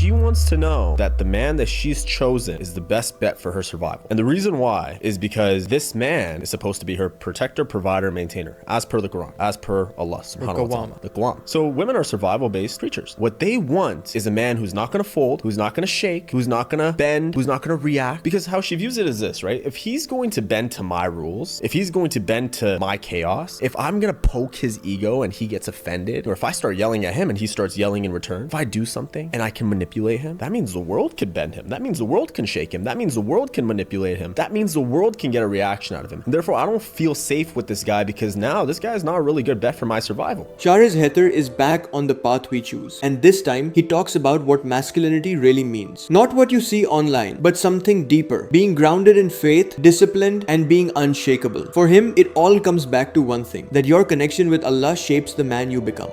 she wants to know that the man that she's chosen is the best bet for her survival. And the reason why is because this man is supposed to be her protector, provider, maintainer, as per the Quran, as per Allah subhanahu wa ta'ala, the Qawam. So women are survival-based creatures. What they want is a man who's not going to fold, who's not going to shake, who's not going to bend, who's not going to react. Because how she views it is this, right? If he's going to bend to my rules, if he's going to bend to my chaos, if I'm going to poke his ego and he gets offended, or if I start yelling at him and he starts yelling in return, if I do something and I can manipulate him, that means the world could bend him. That means the world can shake him. That means the world can manipulate him. That means the world can get a reaction out of him. And therefore, I don't feel safe with this guy because now this guy is not a really good bet for my survival. Shahrez Hayder is back on the path we choose. And this time, he talks about what masculinity really means. Not what you see online, but something deeper. Being grounded in faith, disciplined, and being unshakable. For him, it all comes back to one thing, that your connection with Allah shapes the man you become.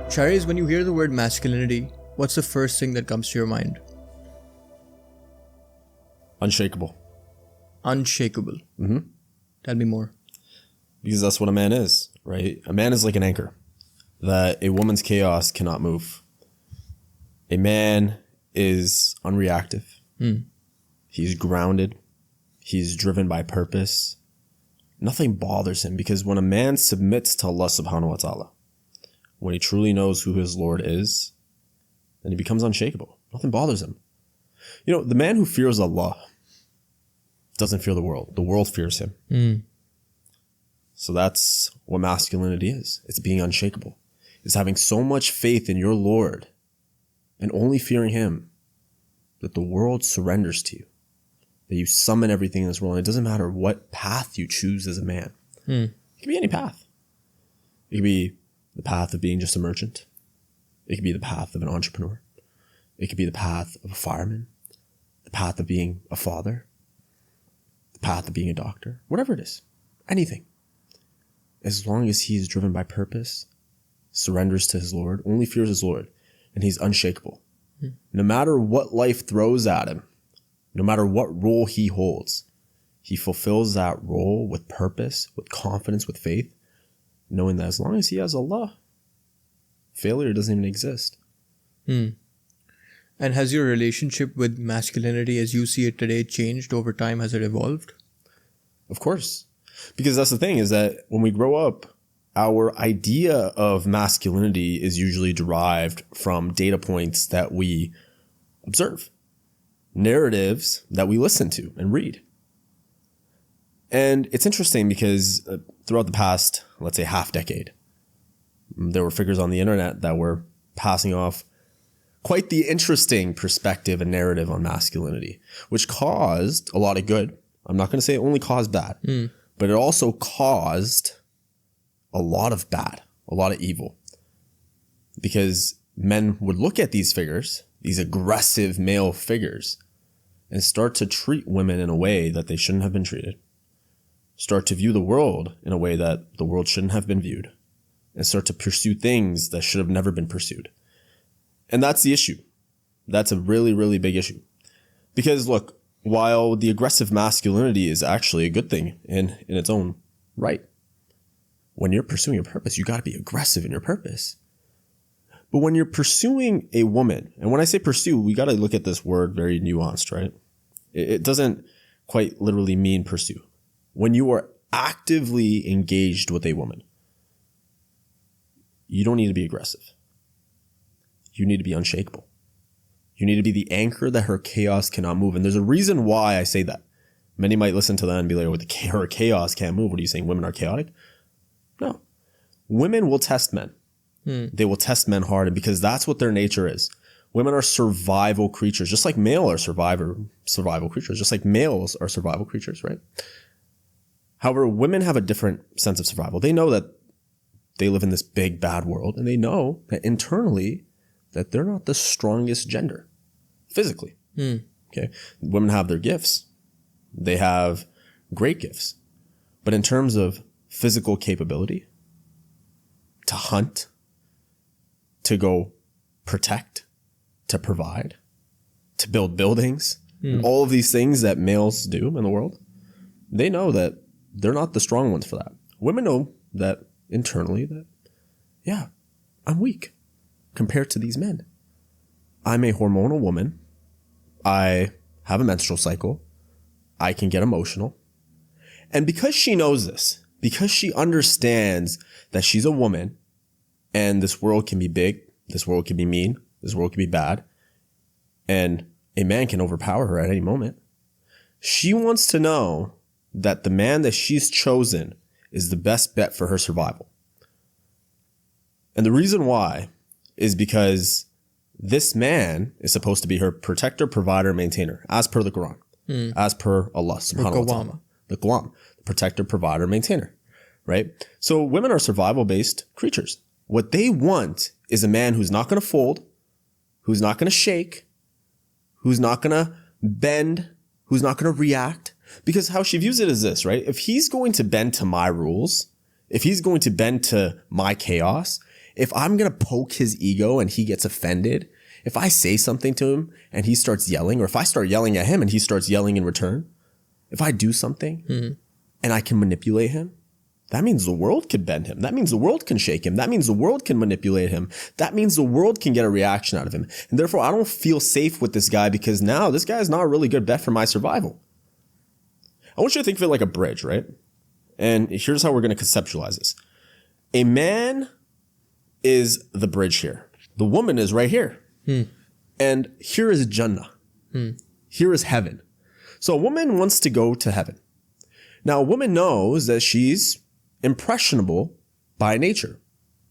Shahrez, when you hear the word masculinity, what's the first thing that comes to your mind? Unshakable. Unshakable. Tell me more. Because that's what a man is, right? A man is like an anchor that a woman's chaos cannot move. A man is unreactive. He's grounded. He's driven by purpose. Nothing bothers him, because when a man submits to Allah subhanahu wa ta'ala, when he truly knows who his Lord is, then he becomes unshakable. Nothing bothers him. You know, the man who fears Allah doesn't fear the world. The world fears him. So that's what masculinity is. It's being unshakable. It's having so much faith in your Lord and only fearing him that the world surrenders to you. That you summon everything in this world. And it doesn't matter what path you choose as a man. It can be any path. It could be the path of being just a merchant. It could be the path of an entrepreneur. It could be the path of a fireman. The path of being a father. The path of being a doctor. Whatever it is. Anything. As long as he is driven by purpose, surrenders to his Lord, only fears his Lord, and he's unshakable. No matter what life throws at him, no matter what role he holds, he fulfills that role with purpose, with confidence, with faith, knowing that as long as he has Allah, failure doesn't even exist. And has your relationship with masculinity as you see it today changed over time? Has it evolved? Of course. Because that's the thing, is that when we grow up, our idea of masculinity is usually derived from data points that we observe, narratives that we listen to and read. And it's interesting because throughout the past, let's say half decade, there were figures on the internet that were passing off quite the interesting perspective and narrative on masculinity, which caused a lot of good. I'm not going to say it only caused bad, but it also caused a lot of bad, a lot of evil. Because men would look at these figures, these aggressive male figures, and start to treat women in a way that they shouldn't have been treated. Start to view the world in a way that the world shouldn't have been viewed. And start to pursue things that should have never been pursued. And that's the issue. That's a really, really big issue. Because look, while the aggressive masculinity is actually a good thing in its own right, when you're pursuing a purpose, you got to be aggressive in your purpose. But when you're pursuing a woman, and when I say pursue, we got to look at this word very nuanced, right? It doesn't quite literally mean pursue. When you are actively engaged with a woman, you don't need to be aggressive. You need to be unshakable. You need to be the anchor that her chaos cannot move. And there's a reason why I say that. Many might listen to that and be like, oh, her chaos can't move. What are you saying? Women are chaotic? No. Women will test men. They will test men hard, because that's what their nature is. Women are survival creatures, just like male are survival creatures, just like males are survival creatures, right? However, women have a different sense of survival. They know that they live in this big, bad world, and they know that internally that they're not the strongest gender physically. Okay. Women have their gifts. They have great gifts. But in terms of physical capability, to hunt, to go protect, to provide, to build buildings, and all of these things that males do in the world, they know that they're not the strong ones for that. women know that internally that, yeah, I'm weak compared to these men. I'm a hormonal woman. I have a menstrual cycle. I can get emotional. And because she knows this, because she understands that she's a woman and this world can be big, this world can be mean, this world can be bad, and a man can overpower her at any moment, she wants to know that the man that she's chosen is the best bet for her survival. And the reason why is because this man is supposed to be her protector, provider, maintainer, as per the Quran, as per Allah subhanahu wa ta'ala. The Qawam, the protector, provider, maintainer, right? So women are survival-based creatures. What they want is a man who's not going to fold, who's not going to shake, who's not going to bend, who's not going to react. Because how she views it is this, right? If he's going to bend to my rules, if he's going to bend to my chaos, if I'm going to poke his ego and he gets offended, if I say something to him and he starts yelling, or if I start yelling at him and he starts yelling in return, if I do something and I can manipulate him, that means the world can bend him. That means the world can shake him. That means the world can manipulate him. That means the world can get a reaction out of him. And therefore, I don't feel safe with this guy because now this guy is not a really good bet for my survival. I want you to think of it like a bridge, right? And here's how we're going to conceptualize this. A man is the bridge here. The woman is right here. And here is Jannah. Here is heaven. So a woman wants to go to heaven. Now, a woman knows that she's impressionable by nature.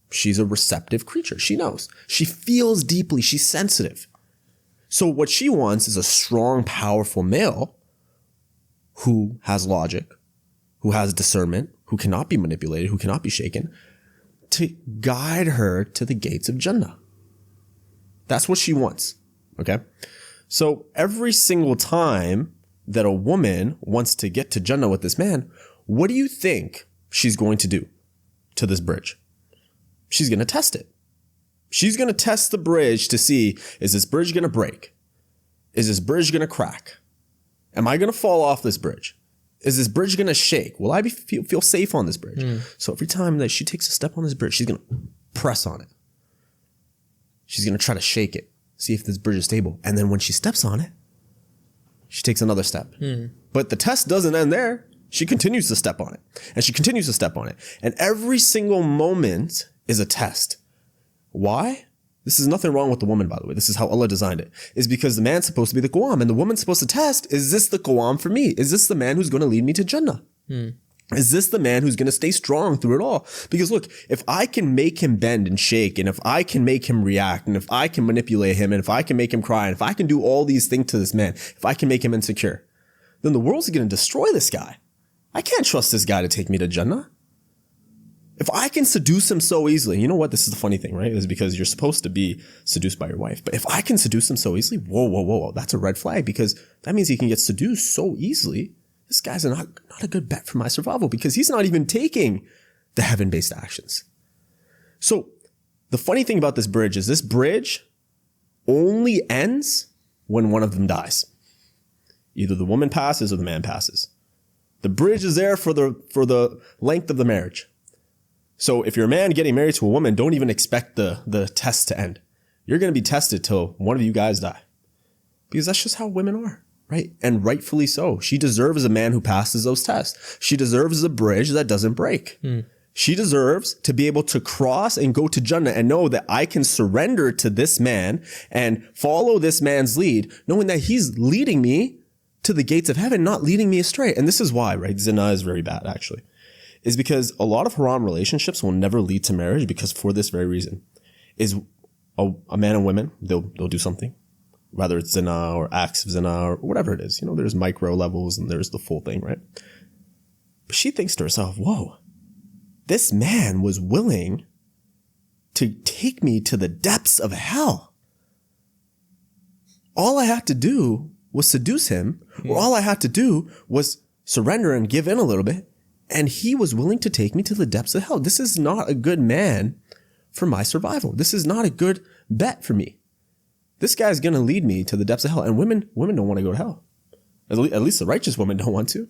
She's a receptive creature. She knows. She feels deeply. She's sensitive. So what she wants is a strong, powerful male who has logic, who has discernment, who cannot be manipulated, who cannot be shaken, to guide her to the gates of Jannah. That's what she wants. Okay? So every single time that a woman wants to get to Jannah with this man, what do you think she's going to do to this bridge? She's going to test it. She's going to test the bridge to see, is this bridge going to break? Is this bridge going to crack? Am I going to fall off this bridge? Is this bridge going to shake? Will I feel safe on this bridge? So every time that she takes a step on this bridge, she's going to press on it. She's going to try to shake it, see if this bridge is stable. And then when she steps on it, she takes another step. But the test doesn't end there. She continues to step on it. And she continues to step on it. And every single moment is a test. Why? This is nothing wrong with the woman, by the way. This is how Allah designed it. Is because the man's supposed to be the Qawam. And the woman's supposed to test, is this the Qawam for me? Is this the man who's going to lead me to Jannah? Is this the man who's going to stay strong through it all? Because look, if I can make him bend and shake, and if I can make him react, and if I can manipulate him, and if I can make him cry, and if I can do all these things to this man, if I can make him insecure, then the world's going to destroy this guy. I can't trust this guy to take me to Jannah. If I can seduce him so easily, you know what? This is the funny thing, right? Is because you're supposed to be seduced by your wife. But if I can seduce him so easily, whoa, that's a red flag, because that means he can get seduced so easily. This guy's not a good bet for my survival, because he's not even taking the heaven-based actions. So the funny thing about this bridge is this bridge only ends when one of them dies. Either the woman passes or the man passes. The bridge is there for the length of the marriage. So if you're a man getting married to a woman, don't even expect the test to end. You're going to be tested till one of you guys die, because that's just how women are. Right? And rightfully so. She deserves a man who passes those tests. She deserves a bridge that doesn't break. She deserves to be able to cross and go to Jannah and know that I can surrender to this man and follow this man's lead, knowing that he's leading me to the gates of heaven, not leading me astray. And this is why, right? Zina is very bad, actually. Is because a lot of haram relationships will never lead to marriage, because for this very reason is a man and women, they'll do something. Whether it's zina or acts of zina or whatever it is. You know, there's micro levels and there's the full thing, right? But she thinks to herself, whoa, this man was willing to take me to the depths of hell. All I had to do was seduce him, or all I had to do was surrender and give in a little bit, and he was willing to take me to the depths of hell. This is not a good man for my survival. This is not a good bet for me. This guy's going to lead me to the depths of hell. And women don't want to go to hell. At least the righteous women don't want to,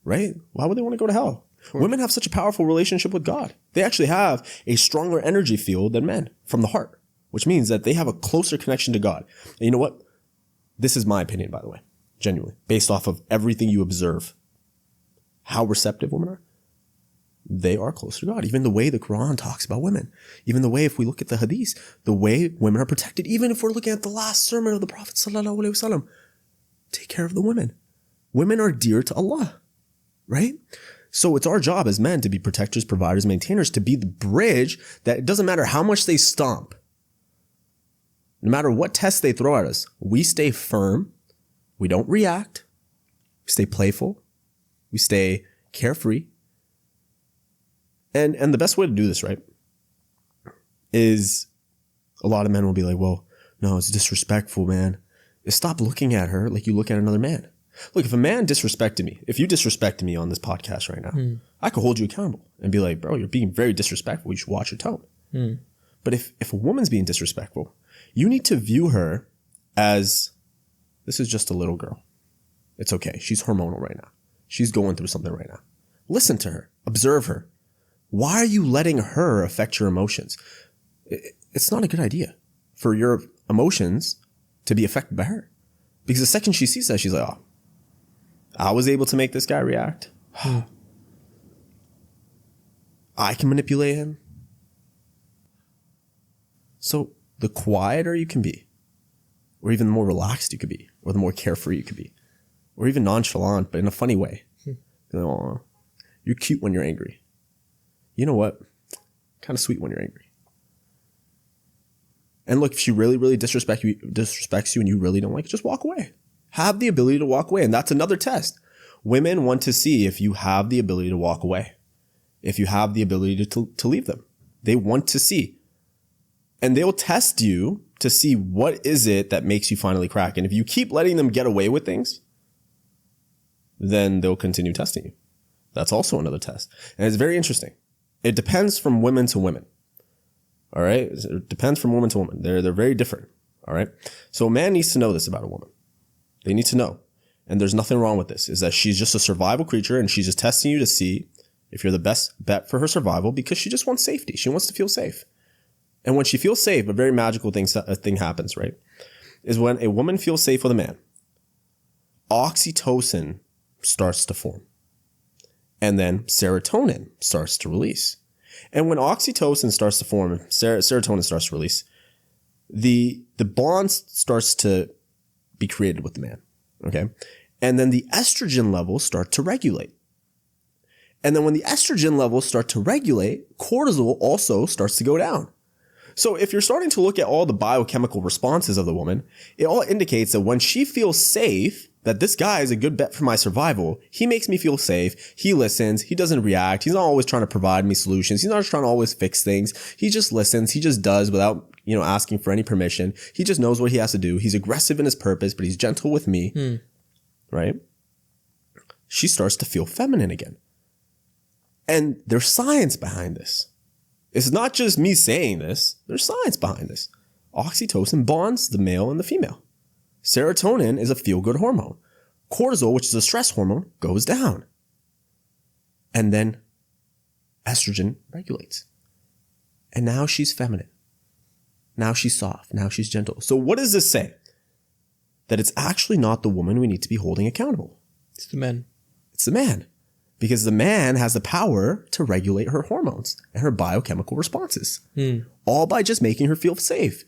right? Why would they want to go to hell? Women have such a powerful relationship with God. They actually have a stronger energy field than men from the heart, which means that they have a closer connection to God. And you know what? This is my opinion, by the way, genuinely, based off of everything you observe, how receptive women are. They are closer to God. Even the way the Quran talks about women, even the way, if we look at the hadith, the way women are protected, even if we're looking at the last sermon of the Prophet sallallahu alaihi wasallam, take care of the women. Women are dear to Allah, right? So it's our job as men to be protectors, providers, maintainers, to be the bridge that it doesn't matter how much they stomp. No matter what tests they throw at us, we stay firm. We don't react. We stay playful. We stay carefree. And the best way to do this, right, is a lot of men will be like, well, no, it's disrespectful, man. Stop looking at her like you look at another man. Look, if a man disrespected me, if you disrespected me on this podcast right now, I could hold you accountable and be like, bro, you're being very disrespectful. You should watch your tone. But if a woman's being disrespectful, you need to view her as, this is just a little girl. It's okay. She's hormonal right now. She's going through something right now. Listen to her. Observe her. Why are you letting her affect your emotions? It's not a good idea for your emotions to be affected by her. Because the second she sees that, she's like, oh, I was able to make this guy react. I can manipulate him. So the quieter you can be, or even the more relaxed you could be, or the more carefree you could be, or even nonchalant, but in a funny way. You're cute when you're angry. You know what? Kind of sweet when you're angry. And look, if she really, really disrespects you and you really don't like it, just walk away. Have the ability to walk away. And that's another test. Women want to see if you have the ability to walk away. If you have the ability to leave them. They want to see. And they'll test you to see what is it that makes you finally crack. And if you keep letting them get away with things, then they'll continue testing you. That's also another test. And it's very interesting. It depends from women to women. All right. It depends from woman to woman. They're very different. All right. So a man needs to know this about a woman. They need to know. And there's nothing wrong with this, is that she's just a survival creature and she's just testing you to see if you're the best bet for her survival, because she just wants safety. She wants to feel safe. And when she feels safe, a very magical thing happens, right? Is when a woman feels safe with a man, oxytocin starts to form. And then serotonin starts to release. And when oxytocin starts to form, serotonin starts to release, the bond starts to be created with the man. Okay. And then the estrogen levels start to regulate. And then when the estrogen levels start to regulate, cortisol also starts to go down. So if you're starting to look at all the biochemical responses of the woman, it all indicates that when she feels safe, that this guy is a good bet for my survival. He makes me feel safe. He listens. He doesn't react. He's not always trying to provide me solutions. He's not trying to always fix things. He just listens. He just does without, asking for any permission. He just knows what he has to do. He's aggressive in his purpose, but he's gentle with me. Right? She starts to feel feminine again. And there's science behind this. It's not just me saying this. There's science behind this. Oxytocin bonds the male and the female. Serotonin is a feel-good hormone. Cortisol, which is a stress hormone, goes down. And then estrogen regulates. And now she's feminine. Now she's soft. Now she's gentle. So what does this say? That it's actually not the woman we need to be holding accountable. It's the man. It's the man. Because the man has the power to regulate her hormones and her biochemical responses. All by just making her feel safe.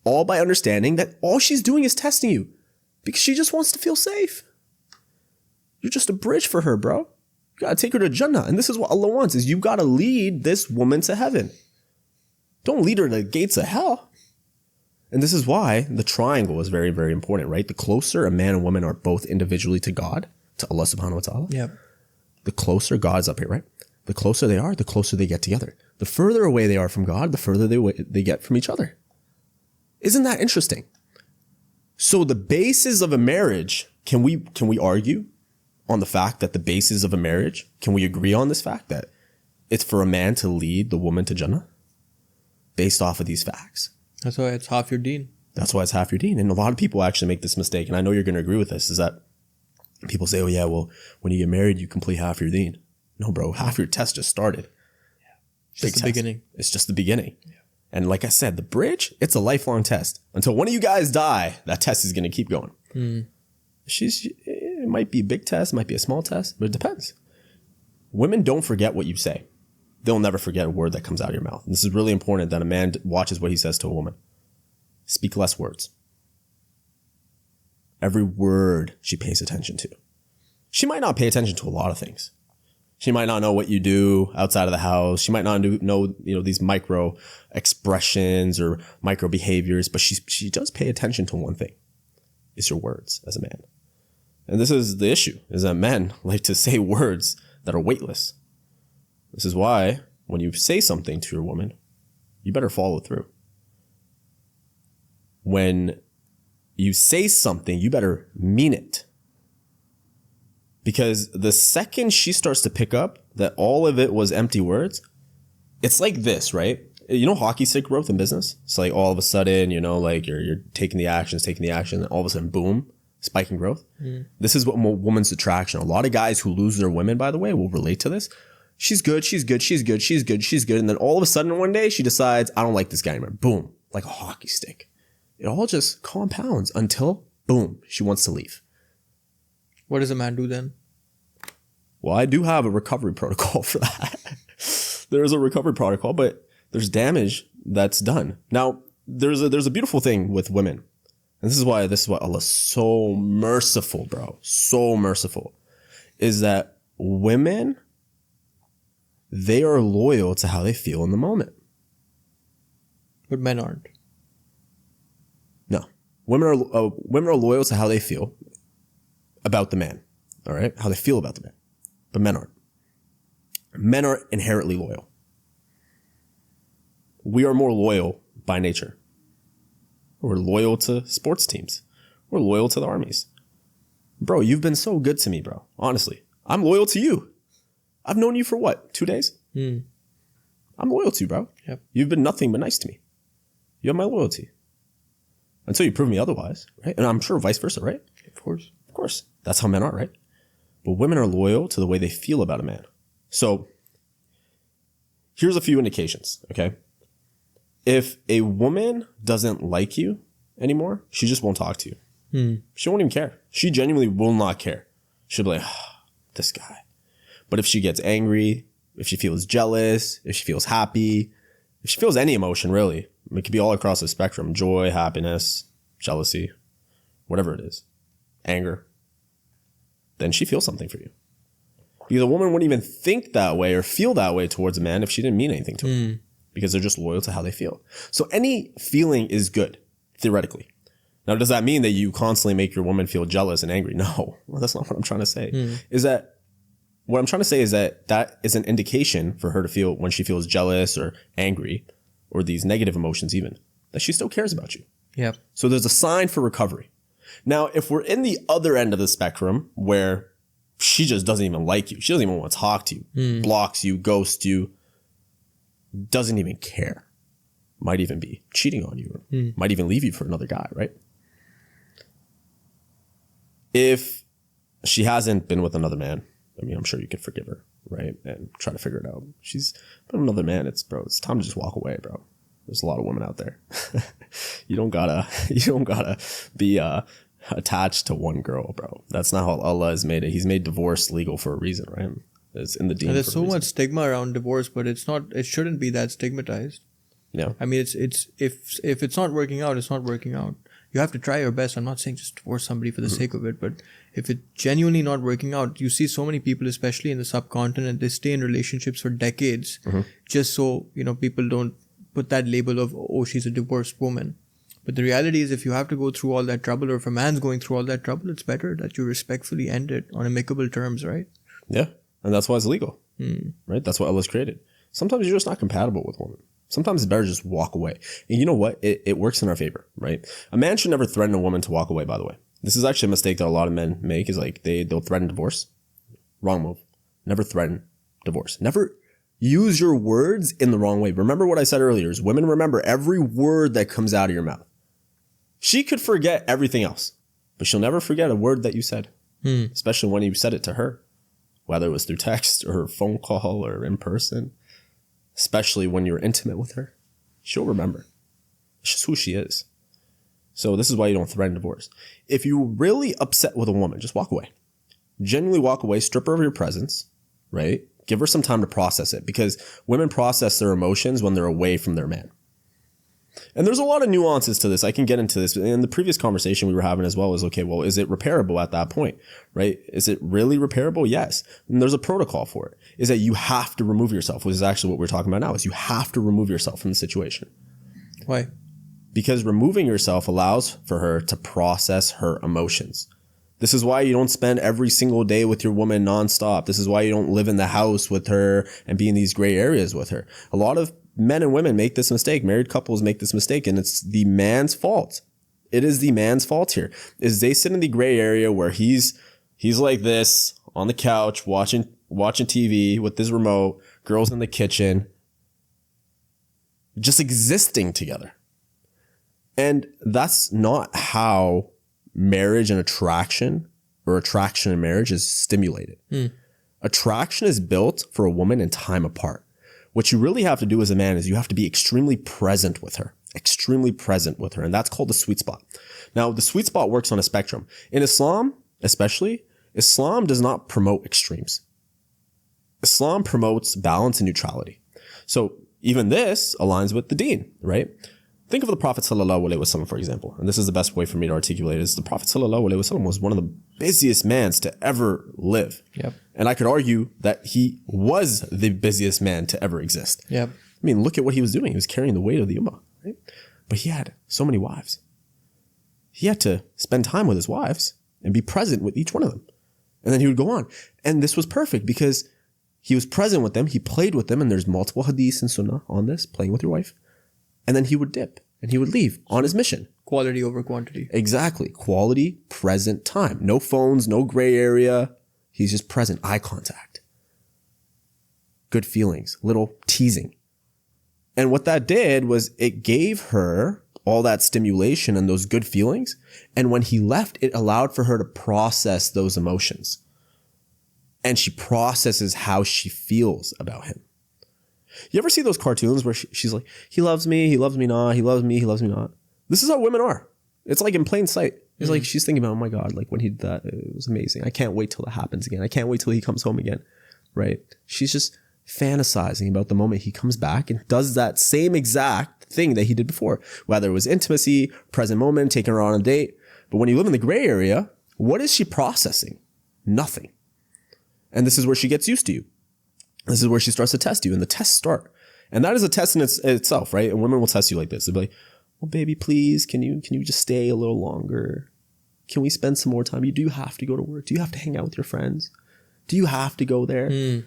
All by understanding that all she's doing is testing you. Because she just wants to feel safe. You're just a bridge for her, bro. You gotta take her to Jannah. And this is what Allah wants, is you gotta lead this woman to heaven. Don't lead her to the gates of hell. And this is why the triangle is very, very important, right? The closer a man and woman are both individually to God, to Allah subhanahu wa ta'ala. Yep. The closer God's up here, right? The closer they are, the closer they get together. The further away they are from God, the further they get from each other. Isn't that interesting? So the basis of a marriage, can we argue on the fact that the basis of a marriage, can we agree on this fact that it's for a man to lead the woman to Jannah? Based off of these facts. That's why it's half your deen. That's why it's half your deen. And a lot of people actually make this mistake, and I know you're going to agree with this, is that people say, oh yeah, well, when you get married, you complete half your deen. No, bro, half your test just started. Just the beginning. It's just the beginning. Yeah. And like I said, the bridge, it's a lifelong test. Until one of you guys die, that test is going to keep going. It might be a big test, might be a small test, but it depends. Women don't forget what you say. They'll never forget a word that comes out of your mouth. And this is really important that a man watches what he says to a woman. Speak less words. Every word she pays attention to. She might not pay attention to a lot of things. She might not know what you do outside of the house. She might not know these micro expressions or micro behaviors, but she does pay attention to one thing. It's your words as a man. And this is the issue, is that men like to say words that are weightless. This is why when you say something to your woman, you better follow through. When you say something, you better mean it. Because the second she starts to pick up that all of it was empty words, it's like this, right? You know hockey stick growth in business? It's like all of a sudden, like you're taking the action, and all of a sudden, boom, spike in growth. This is what woman's attraction. A lot of guys who lose their women, by the way, will relate to this. She's good. And then all of a sudden one day she decides, I don't like this guy anymore. Boom, like a hockey stick. It all just compounds until, boom, she wants to leave. What does a man do then? Well, I do have a recovery protocol for that. There is a recovery protocol, but there's damage that's done. Now, there's a beautiful thing with women. And this is why Allah is so merciful, bro. So merciful. Is that women, they are loyal to how they feel in the moment. But men aren't. No. Women are loyal to how they feel about the man. All right? How they feel about the man. But men aren't. Men are inherently loyal. We are more loyal by nature. We're loyal to sports teams. We're loyal to the armies. Bro, you've been so good to me, bro. Honestly. I'm loyal to you. I've known you for what? 2 days? I'm loyal to you, bro. Yep. You've been nothing but nice to me. You have my loyalty. Until you prove me otherwise, right? And I'm sure vice versa, right? Of course. Of course. That's how men are, right? But women are loyal to the way they feel about a man. So here's a few indications, okay? If a woman doesn't like you anymore, she just won't talk to you. She won't even care. She genuinely will not care. She'll be like, this guy. But if she gets angry, if she feels jealous, if she feels happy, if she feels any emotion, really, it could be all across the spectrum, joy, happiness, jealousy, whatever it is, anger, then she feels something for you. Because a woman wouldn't even think that way or feel that way towards a man if she didn't mean anything to him. Because they're just loyal to how they feel. So any feeling is good, theoretically. Now, does that mean that you constantly make your woman feel jealous and angry? No, well, that's not what I'm trying to say. What I'm trying to say is that is an indication for her to feel when she feels jealous or angry or these negative emotions even, that she still cares about you. Yeah. So there's a sign for recovery. Now, if we're in the other end of the spectrum where she just doesn't even like you, she doesn't even want to talk to you, blocks you, ghosts you, doesn't even care, might even be cheating on you, or might even leave you for another guy, right? If she hasn't been with another man, I mean, I'm sure you could forgive her, right? And try to figure it out. She's been with another man. It's time to just walk away, bro. There's a lot of women out there. You don't gotta be attached to one girl, bro. That's not how Allah has made it. He's made divorce legal for a reason, right? It's in the deen. There's so much stigma around divorce, but it shouldn't be that stigmatized. Yeah. I mean, it's if it's not working out, it's not working out. You have to try your best. I'm not saying just divorce somebody for the sake of it, but if it's genuinely not working out, you see so many people, especially in the subcontinent, they stay in relationships for decades just so, people don't put that label of, oh, she's a divorced woman. But the reality is, if you have to go through all that trouble, or if a man's going through all that trouble, it's better that you respectfully end it on amicable terms, right? Yeah. And that's why it's legal, right? That's what Allah's created. Sometimes you're just not compatible with women. Sometimes it's better to just walk away. And you know what? It works in our favor, right? A man should never threaten a woman to walk away, by the way. This is actually a mistake that a lot of men make, is like they'll threaten divorce. Wrong move. Never threaten divorce. Never use your words in the wrong way. Remember what I said earlier, is women remember every word that comes out of your mouth. She could forget everything else, but she'll never forget a word that you said, especially when you said it to her. whether it was through text or phone call or in person, especially when you're intimate with her, she'll remember. It's just who she is. So this is why you don't threaten divorce. If you're really upset with a woman, just walk away. Genuinely walk away, strip her of your presence, right? Give her some time to process it, because women process their emotions when they're away from their man. And there's a lot of nuances to this. I can get into this. In the previous conversation we were having as well was, okay, well, is it repairable at that point, right? Is it really repairable? Yes. And there's a protocol for it. Is that you have to remove yourself, which is actually what we're talking about now, is you have to remove yourself from the situation. Why? Because removing yourself allows for her to process her emotions. This is why you don't spend every single day with your woman nonstop. This is why you don't live in the house with her and be in these gray areas with her. A lot of men and women make this mistake. Married couples make this mistake, and it's the man's fault. It is the man's fault here. Is they sit in the gray area where he's like this on the couch watching TV with his remote, girls in the kitchen, just existing together. And that's not how marriage and attraction, or attraction and marriage, is stimulated. Attraction is built for a woman in time apart. What you really have to do as a man is you have to be extremely present with her. And that's called the sweet spot. Now, the sweet spot works on a spectrum. In Islam, especially, Islam does not promote extremes. Islam promotes balance and neutrality. So even this aligns with the deen, right? Think of the Prophet sallallahu alaihi wasallam, for example, and this is the best way for me to articulate it, is the Prophet sallallahu alaihi wasallam was one of the busiest mans to ever live. Yep. And I could argue that he was the busiest man to ever exist. Yep. I mean, look at what he was doing. He was carrying the weight of the ummah, right? But he had so many wives. He had to spend time with his wives and be present with each one of them. And then he would go on. And this was perfect because he was present with them. He played with them. And there's multiple hadiths and sunnah on this, playing with your wife. And then he would dip and he would leave on his mission. Quality over quantity. Exactly. Quality, present time. No phones, no gray area. He's just present. Eye contact. Good feelings. Little teasing. And what that did was it gave her all that stimulation and those good feelings. And when he left, it allowed for her to process those emotions. And she processes how she feels about him. You ever see those cartoons where she's like, he loves me not, he loves me not. This is how women are. It's like in plain sight. It's like she's thinking about, oh my God, like when he did that, it was amazing. I can't wait till it happens again. I can't wait till he comes home again, right? She's just fantasizing about the moment he comes back and does that same exact thing that he did before, whether it was intimacy, present moment, taking her on a date. But when you live in the gray area, what is she processing? Nothing. And this is where she gets used to you. This is where she starts to test you, and the tests start. And that is a test in itself, right? And women will test you like this. They'll be like, well, baby, please, can you just stay a little longer? Can we spend some more time? Do you have to go to work? Do you have to hang out with your friends? Do you have to go there?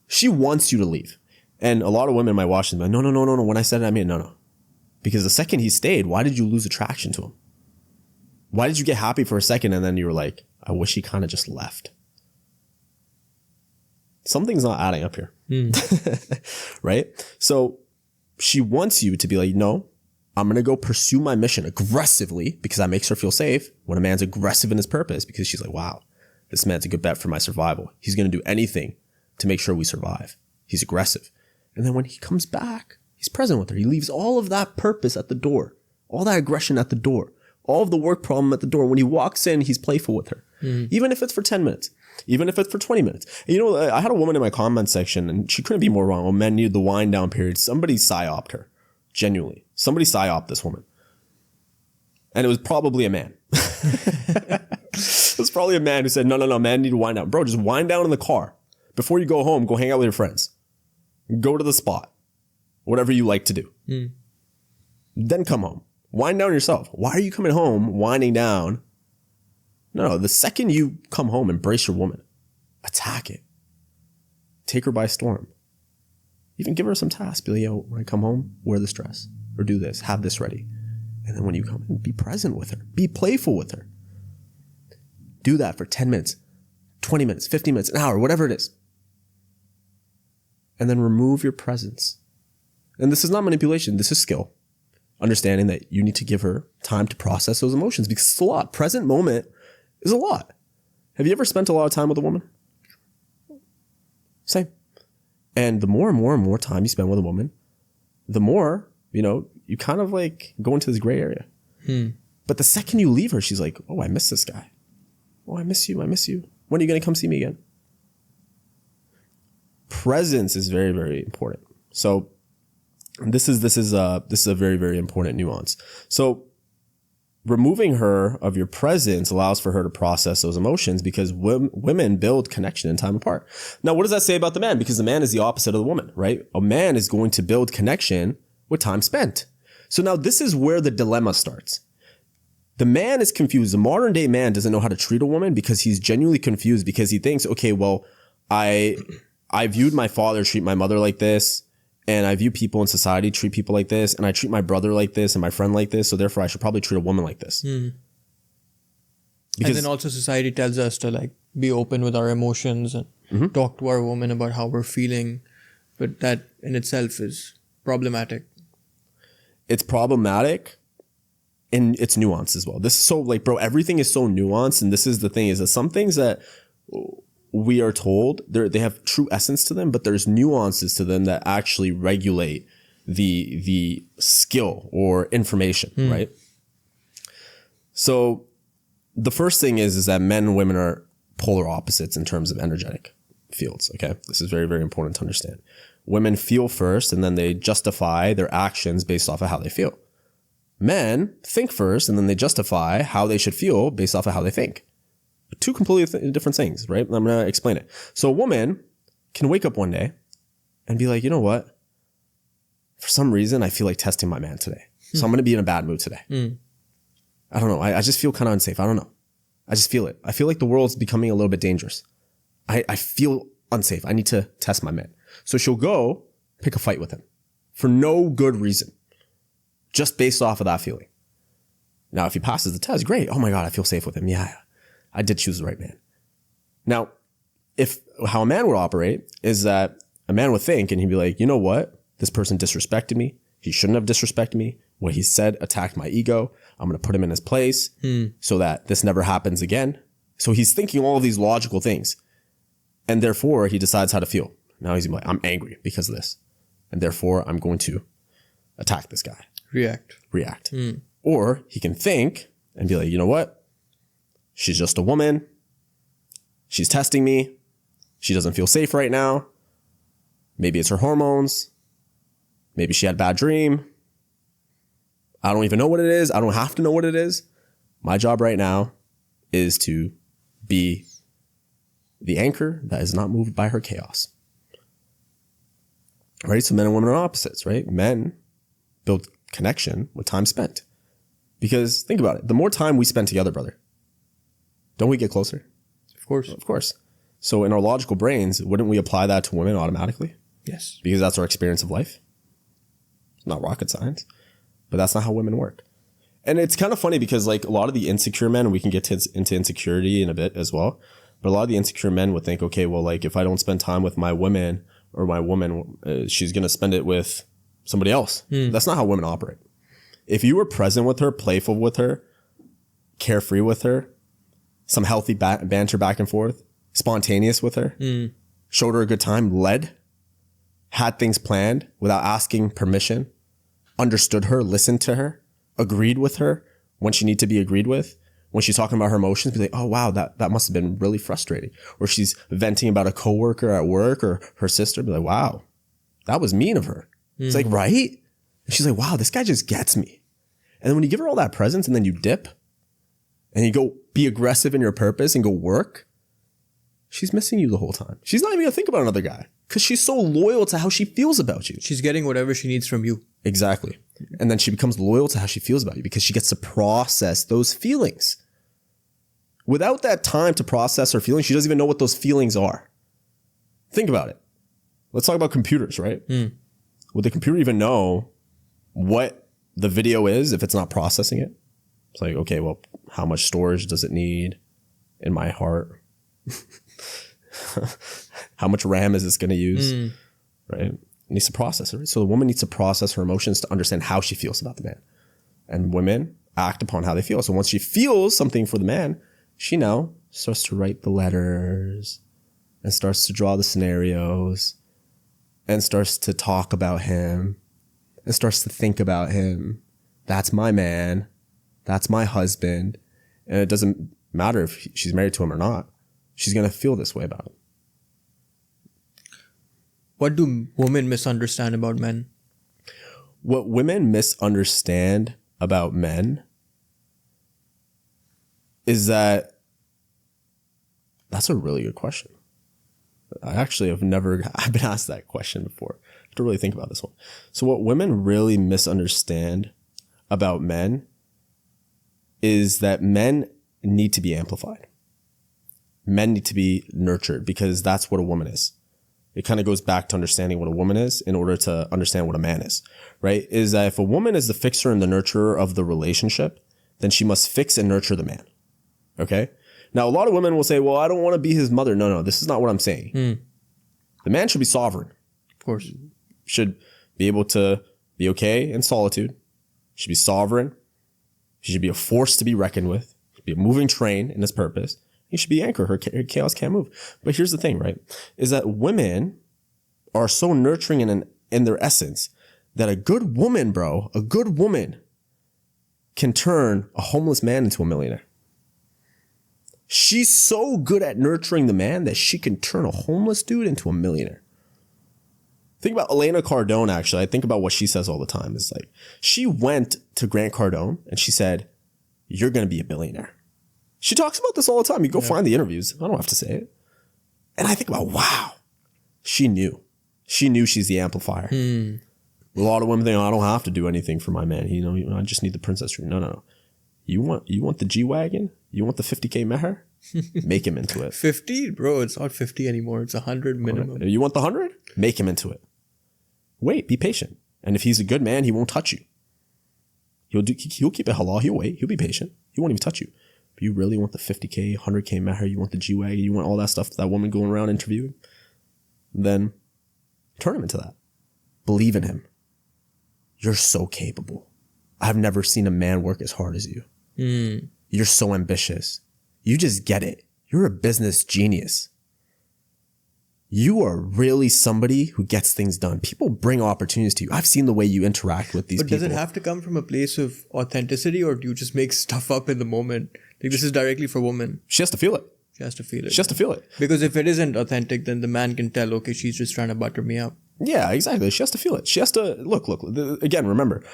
She wants you to leave. And a lot of women might watch them and be like, no. When I said it, I mean, no. Because the second he stayed, why did you lose attraction to him? Why did you get happy for a second and then you were like, I wish he kind of just left? Something's not adding up here. Right? So she wants you to be like, no, I'm going to go pursue my mission aggressively, because that makes her feel safe when a man's aggressive in his purpose, because she's like, wow, this man's a good bet for my survival. He's going to do anything to make sure we survive. He's aggressive. And then when he comes back, he's present with her. He leaves all of that purpose at the door, all that aggression at the door, all of the work problem at the door. When he walks in, he's playful with her, even if it's for 10 minutes. Even if it's for 20 minutes. And you know, I had a woman in my comment section and she couldn't be more wrong. When men needed the wind down period, somebody psyoped her. Genuinely. Somebody psyoped this woman. And it was probably a man. It was probably a man who said, no, man need to wind down. Bro, just wind down in the car. Before you go home, go hang out with your friends. Go to the spot. Whatever you like to do. Then come home. Wind down yourself. Why are you coming home winding down? No, the second you come home, embrace your woman. Attack it. Take her by storm. Even give her some tasks. Be like, yo, when I come home, wear this dress. Or do this. Have this ready. And then when you come in, be present with her. Be playful with her. Do that for 10 minutes, 20 minutes, 15 minutes, an hour, whatever it is. And then remove your presence. And this is not manipulation. This is skill. Understanding that you need to give her time to process those emotions, because it's a lot. Present moment is a lot. Have you ever spent a lot of time with a woman? Same. And the more and more and more time you spend with a woman, the more, you kind of like go into this gray area. But the second you leave her, she's like, oh, I miss this guy. Oh, I miss you. I miss you. When are you going to come see me again? Presence is very, very important. So this is a very, very important nuance. So removing her of your presence allows for her to process those emotions, because women build connection in time apart. Now, what does that say about the man? Because the man is the opposite of the woman, right? A man is going to build connection with time spent. So now this is where the dilemma starts. The man is confused. The modern day man doesn't know how to treat a woman because he's genuinely confused, because he thinks, okay, well, I viewed my father treat my mother like this, and I view people in society treat people like this, and I treat my brother like this and my friend like this, so therefore I should probably treat a woman like this. And then also society tells us to like be open with our emotions and talk to our woman about how we're feeling, but that in itself is problematic. It's problematic, and it's nuanced as well. This is so like, bro, everything is so nuanced, and this is the thing, is that some things that we are told, they have true essence to them, but there's nuances to them that actually regulate the skill or information, right? So the first thing is that men and women are polar opposites in terms of energetic fields, okay? This is very, very important to understand. Women feel first, and then they justify their actions based off of how they feel. Men think first, and then they justify how they should feel based off of how they think. Two completely different things, right? I'm going to explain it. So a woman can wake up one day and be like, you know what? For some reason, I feel like testing my man today. So I'm going to be in a bad mood today. I don't know. I just feel kind of unsafe. I don't know. I just feel it. I feel like the world's becoming a little bit dangerous. I feel unsafe. I need to test my man. So she'll go pick a fight with him for no good reason, just based off of that feeling. Now, if he passes the test, great. Oh my God, I feel safe with him. Yeah, I did choose the right man. Now, how a man would operate is that a man would think, and he'd be like, you know what? This person disrespected me. He shouldn't have disrespected me. What he said attacked my ego. I'm going to put him in his place so that this never happens again. So he's thinking all of these logical things. And therefore, he decides how to feel. Now he's like, I'm angry because of this. And therefore, I'm going to attack this guy. React. Or he can think and be like, you know what? She's just a woman. She's testing me. She doesn't feel safe right now. Maybe it's her hormones. Maybe she had a bad dream. I don't even know what it is. I don't have to know what it is. My job right now is to be the anchor that is not moved by her chaos. Right? So men and women are opposites, right? Men build connection with time spent. Because think about it. The more time we spend together, brother, don't we get closer? Of course. Of course. So in our logical brains, wouldn't we apply that to women automatically? Yes. Because that's our experience of life. It's not rocket science. But that's not how women work. And it's kind of funny because like a lot of the insecure men, we can get into insecurity in a bit as well. But a lot of the insecure men would think, okay, well, like if I don't spend time with my women or my woman, she's going to spend it with somebody else. That's not how women operate. If you were present with her, playful with her, carefree with her, some healthy banter back and forth, spontaneous with her, showed her a good time, led, had things planned without asking permission, understood her, listened to her, agreed with her when she needed to be agreed with. When she's talking about her emotions, be like, oh, wow, that must have been really frustrating. Or she's venting about a coworker at work or her sister, be like, wow, that was mean of her. It's like, right? And she's like, wow, this guy just gets me. And then when you give her all that presence and then you dip and you go be aggressive in your purpose and go work, she's missing you the whole time. She's not even going to think about another guy because she's so loyal to how she feels about you. She's getting whatever she needs from you. Exactly. And then she becomes loyal to how she feels about you because she gets to process those feelings. Without that time to process her feelings, she doesn't even know what those feelings are. Think about it. Let's talk about computers, right? Would the computer even know what the video is if it's not processing it? It's like, okay, well, how much storage does it need in my heart? How much RAM is this going to use? Right? It needs to process it. Right? So the woman needs to process her emotions to understand how she feels about the man. And women act upon how they feel. So once she feels something for the man, she now starts to write the letters, and starts to draw the scenarios and starts to talk about him and starts to think about him. That's my man. That's my husband. And it doesn't matter if she's married to him or not. She's going to feel this way about him. What do women misunderstand about men? What women misunderstand about men is that's a really good question. I actually I've been asked that question before. I have to really think about this one. So what women really misunderstand about men is that men need to be amplified. Men need to be nurtured because that's what a woman is. It kind of goes back to understanding what a woman is in order to understand what a man is, right? Is that if a woman is the fixer and the nurturer of the relationship, then she must fix and nurture the man. Okay? Now, a lot of women will say, well, I don't want to be his mother. No, this is not what I'm saying. The man should be sovereign. Of course. Should be able to be okay in solitude. Should be sovereign. He should be a force to be reckoned with. Should be a moving train in his purpose. He should be anchor. Her chaos can't move. But here's the thing, right? Is that women are so nurturing in their essence that a good woman, can turn a homeless man into a millionaire. She's so good at nurturing the man that she can turn a homeless dude into a millionaire. Think about Elena Cardone, actually. I think about what she says all the time. It's like, she went to Grant Cardone and she said, you're going to be a billionaire. She talks about this all the time. You go find the interviews. I don't have to say it. And I think about, wow, she knew. She knew she's the amplifier. A lot of women think, I don't have to do anything for my man. I just need the princess tree. No. You want the G-Wagon? You want the 50K meher? Make him into it. 50? Bro, it's not 50 anymore. It's 100 minimum. Right. You want the 100? Make him into it. Wait, be patient. And if he's a good man, he won't touch you. He'll keep it halal. He'll wait. He'll be patient. He won't even touch you. But you really want the 50K, 100K meher, you want the G-Wagon, you want all that stuff, that woman going around interviewing, then turn him into that. Believe in him. You're so capable. I've never seen a man work as hard as you. You're so ambitious. You just get it. You're a business genius. You are really somebody who gets things done. People bring opportunities to you. I've seen the way you interact with these people. But does it have to come from a place of authenticity, or do you just make stuff up in the moment? Like, this is directly for women. She has to feel it. She has to feel it. She has to feel it. Because if it isn't authentic, then the man can tell, okay, she's just trying to butter me up. Yeah, exactly. She has to feel it. She has to look. Again, remember,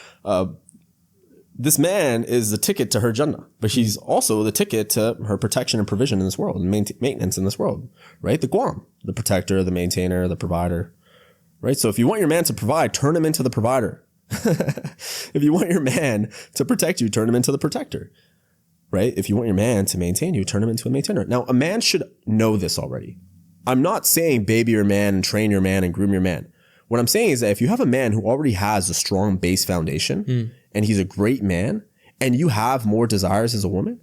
this man is the ticket to her Jannah, but she's also the ticket to her protection and provision in this world and maintenance in this world, right? The Qawam, the protector, the maintainer, the provider, right? So if you want your man to provide, turn him into the provider. If you want your man to protect you, turn him into the protector, right? If you want your man to maintain you, turn him into a maintainer. Now, a man should know this already. I'm not saying baby your man and train your man and groom your man. What I'm saying is that if you have a man who already has a strong base foundation and he's a great man and you have more desires as a woman,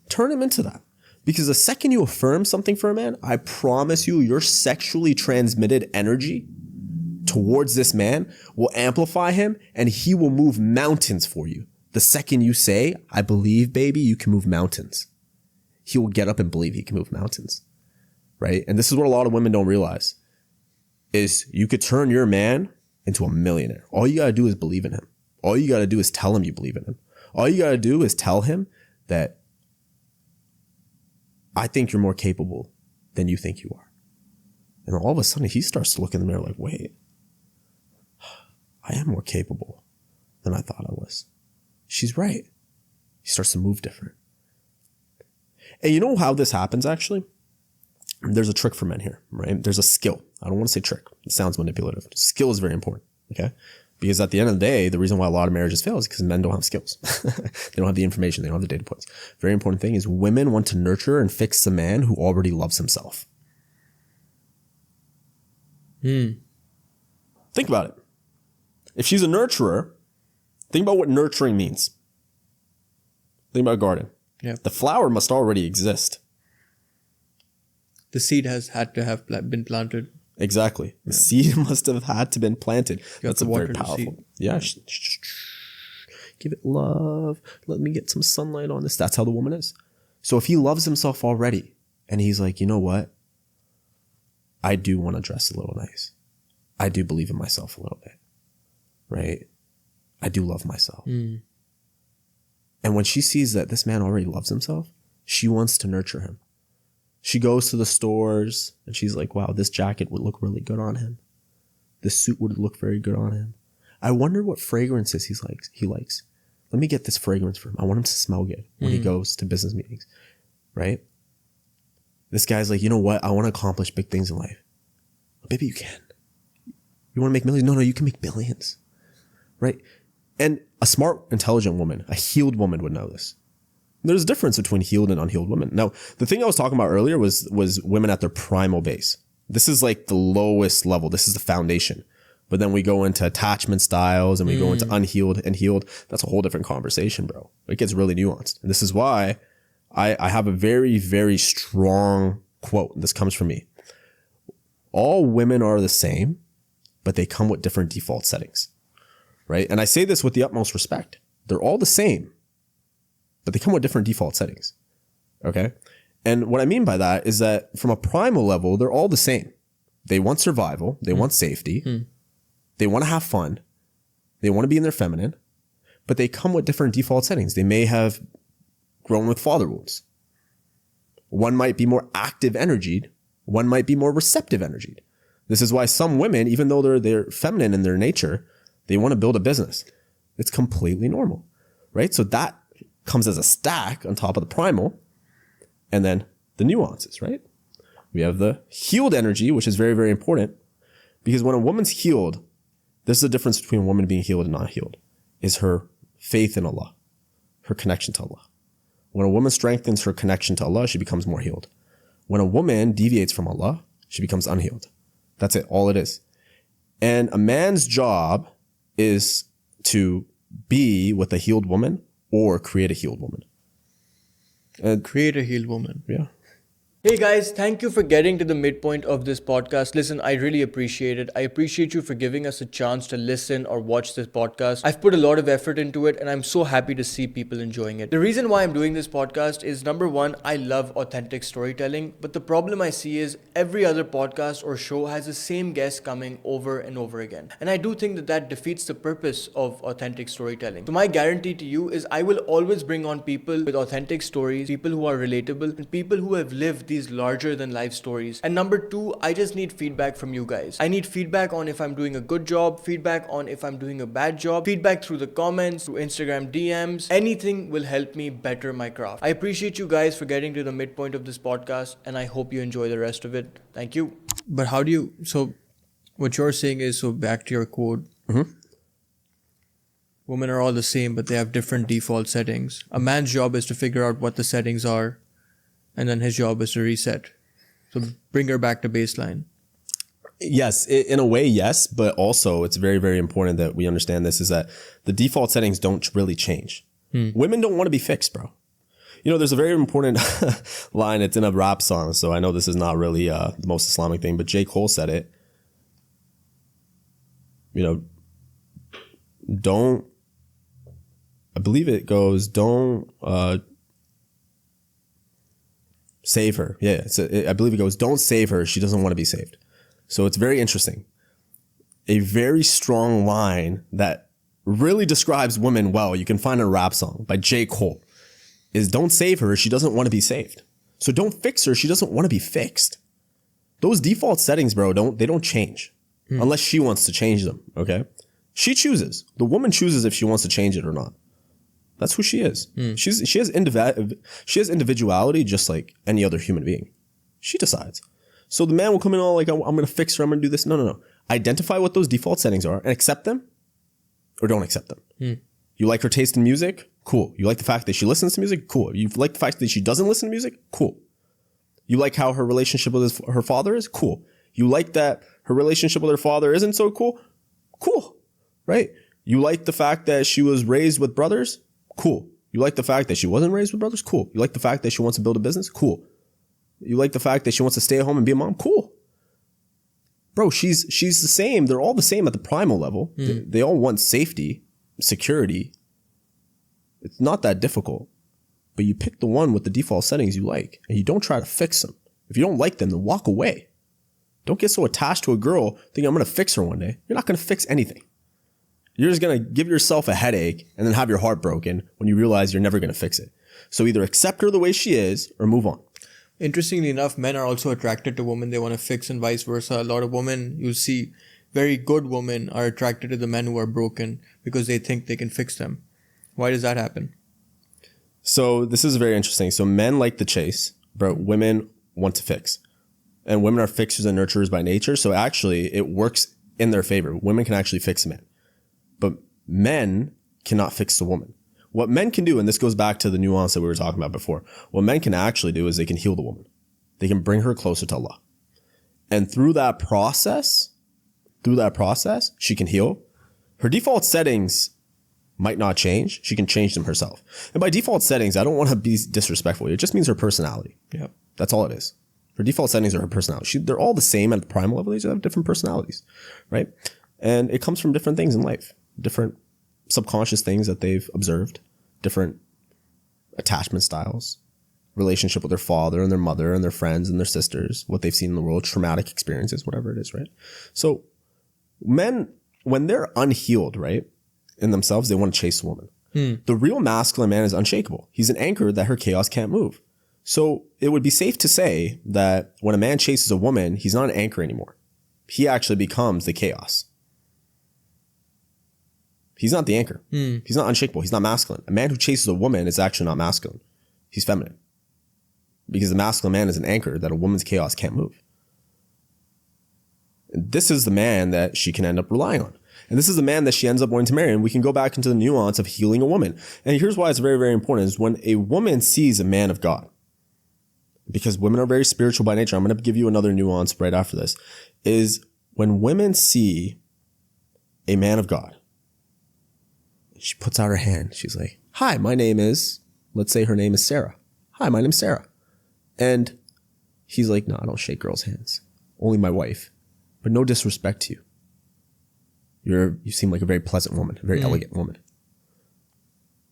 turn him into that. Because the second you affirm something for a man, I promise you, your sexually transmitted energy towards this man will amplify him and he will move mountains for you. The second you say, I believe, baby, you can move mountains. He will get up and believe he can move mountains, right? And this is what a lot of women don't realize. Is you could turn your man into a millionaire. All you got to do is believe in him. All you got to do is tell him you believe in him. All you got to do is tell him that I think you're more capable than you think you are. And all of a sudden he starts to look in the mirror like, wait, I am more capable than I thought I was. She's right. He starts to move different. And you know how this happens actually? There's a trick for men here, right? There's a skill. I don't want to say trick. It sounds manipulative. Skill is very important, okay? Because at the end of the day, the reason why a lot of marriages fail is because men don't have skills. They don't have the information. They don't have the data points. Very important thing is women want to nurture and fix the man who already loves himself. Think about it. If she's a nurturer, think about what nurturing means. Think about a garden. Yeah. The flower must already exist. The seed has had to have been planted. Exactly. The seed must have had to been planted. That's a very powerful. Yeah. Give it love. Let me get some sunlight on this. That's how the woman is. So if he loves himself already and he's like, you know what? I do want to dress a little nice. I do believe in myself a little bit, right? I do love myself. And when she sees that this man already loves himself, she wants to nurture him. She goes to the stores and she's like, wow, this jacket would look really good on him. This suit would look very good on him. I wonder what fragrances he likes. Let me get this fragrance for him. I want him to smell good when he goes to business meetings, right? This guy's like, you know what? I want to accomplish big things in life. Baby, you can. You want to make millions? No, you can make billions, right? And a smart, intelligent woman, a healed woman would know this. There's a difference between healed and unhealed women. Now, the thing I was talking about earlier was women at their primal base. This is like the lowest level. This is the foundation. But then we go into attachment styles and we go into unhealed and healed. That's a whole different conversation, bro. It gets really nuanced. And this is why I have a very, very strong quote. This comes from me. All women are the same, but they come with different default settings, right? And I say this with the utmost respect. They're all the same, but they come with different default settings, okay? And what I mean by that is that from a primal level, they're all the same. They want survival. They want safety. They want to have fun. They want to be in their feminine, but they come with different default settings. They may have grown with father wounds. One might be more active energied. One might be more receptive energied. This is why some women, even though they're feminine in their nature, they want to build a business. It's completely normal, right? So that comes as a stack on top of the primal, and then the nuances, right? We have the healed energy, which is very, very important, because when a woman's healed, this is the difference between a woman being healed and not healed, is her faith in Allah, her connection to Allah. When a woman strengthens her connection to Allah, she becomes more healed. When a woman deviates from Allah, she becomes unhealed. That's it, all it is. And a man's job is to be with a healed woman or create a healed woman. Create a healed woman. Yeah. Hey guys, thank you for getting to the midpoint of this podcast. Listen, I really appreciate it. I appreciate you for giving us a chance to listen or watch this podcast. I've put a lot of effort into it and I'm so happy to see people enjoying it. The reason why I'm doing this podcast is, number one, I love authentic storytelling, but the problem I see is every other podcast or show has the same guest coming over and over again. And I do think that defeats the purpose of authentic storytelling. So my guarantee to you is I will always bring on people with authentic stories, people who are relatable, and people who have lived these larger than life stories. And number two, I just need feedback from you guys. I need feedback on if I'm doing a good job, feedback on if I'm doing a bad job, feedback through the comments, through Instagram DMs. Anything will help me better my craft. I appreciate you guys for getting to the midpoint of this podcast and I hope you enjoy the rest of it. Thank you. But how do you, so what you're saying is, so back to your quote, women are all the same, but they have different default settings. A man's job is to figure out what the settings are, and then his job is to reset. So bring her back to baseline. Yes, in a way, yes. But also it's very, very important that we understand this is that the default settings don't really change. Women don't want to be fixed, bro. You know, there's a very important line. It's in a rap song. So I know this is not really the most Islamic thing, but J. Cole said it. You know, I believe it goes, don't save her. Yeah, I believe it goes, don't save her. She doesn't want to be saved. So it's very interesting. A very strong line that really describes women well. You can find a rap song by J. Cole is, don't save her. She doesn't want to be saved. So don't fix her. She doesn't want to be fixed. Those default settings, bro, they don't change unless she wants to change them. Okay. She chooses. The woman chooses if she wants to change it or not. That's who she is. She has individuality just like any other human being. She decides. So the man will come in all like, I'm going to fix her. I'm going to do this. No. Identify what those default settings are and accept them or don't accept them. You like her taste in music? Cool. You like the fact that she listens to music? Cool. You like the fact that she doesn't listen to music? Cool. You like how her relationship with her father is? Cool. You like that her relationship with her father isn't so cool? Cool. Right? You like the fact that she was raised with brothers? Cool. You like the fact that she wasn't raised with brothers? Cool. You like the fact that she wants to build a business? Cool. You like the fact that she wants to stay at home and be a mom? Cool. Bro, she's the same. They're all the same at the primal level. They all want safety, security. It's not that difficult. But you pick the one with the default settings you like, and you don't try to fix them. If you don't like them, then walk away. Don't get so attached to a girl thinking I'm going to fix her one day. You're not going to fix anything. You're just going to give yourself a headache and then have your heart broken when you realize you're never going to fix it. So either accept her the way she is or move on. Interestingly enough, men are also attracted to women they want to fix and vice versa. A lot of women, you see, very good women are attracted to the men who are broken because they think they can fix them. Why does that happen? So this is very interesting. So men like the chase, but women want to fix. And women are fixers and nurturers by nature. So actually it works in their favor. Women can actually fix a man. But men cannot fix a woman. What men can do, and this goes back to the nuance that we were talking about before, what men can actually do is they can heal the woman. They can bring her closer to Allah. And through that process, she can heal. Her default settings might not change. She can change them herself. And by default settings, I don't want to be disrespectful. It just means her personality. Yep. That's all it is. Her default settings are her personality. They're all the same at the primal level. They just have different personalities, right? And it comes from different things in life, different subconscious things that they've observed, different attachment styles, relationship with their father and their mother and their friends and their sisters, what they've seen in the world, traumatic experiences, whatever it is, right? So men, when they're unhealed, right, in themselves, they want to chase a woman. The real masculine man is unshakable. He's an anchor that her chaos can't move. So it would be safe to say that when a man chases a woman, he's not an anchor anymore. He actually becomes the chaos. He's not the anchor. He's not unshakable. He's not masculine. A man who chases a woman is actually not masculine. He's feminine. Because the masculine man is an anchor that a woman's chaos can't move. And this is the man that she can end up relying on. And this is the man that she ends up wanting to marry. And we can go back into the nuance of healing a woman. And here's why it's very, very important is when a woman sees a man of God, because women are very spiritual by nature. I'm going to give you another nuance right after this, is when women see a man of God, she puts out her hand. She's like, hi, my name is, let's say her name is Sarah. Hi, my name's Sarah. And he's like, no, I don't shake girls' hands. Only my wife. But no disrespect to you. You seem like a very pleasant woman, a very elegant woman.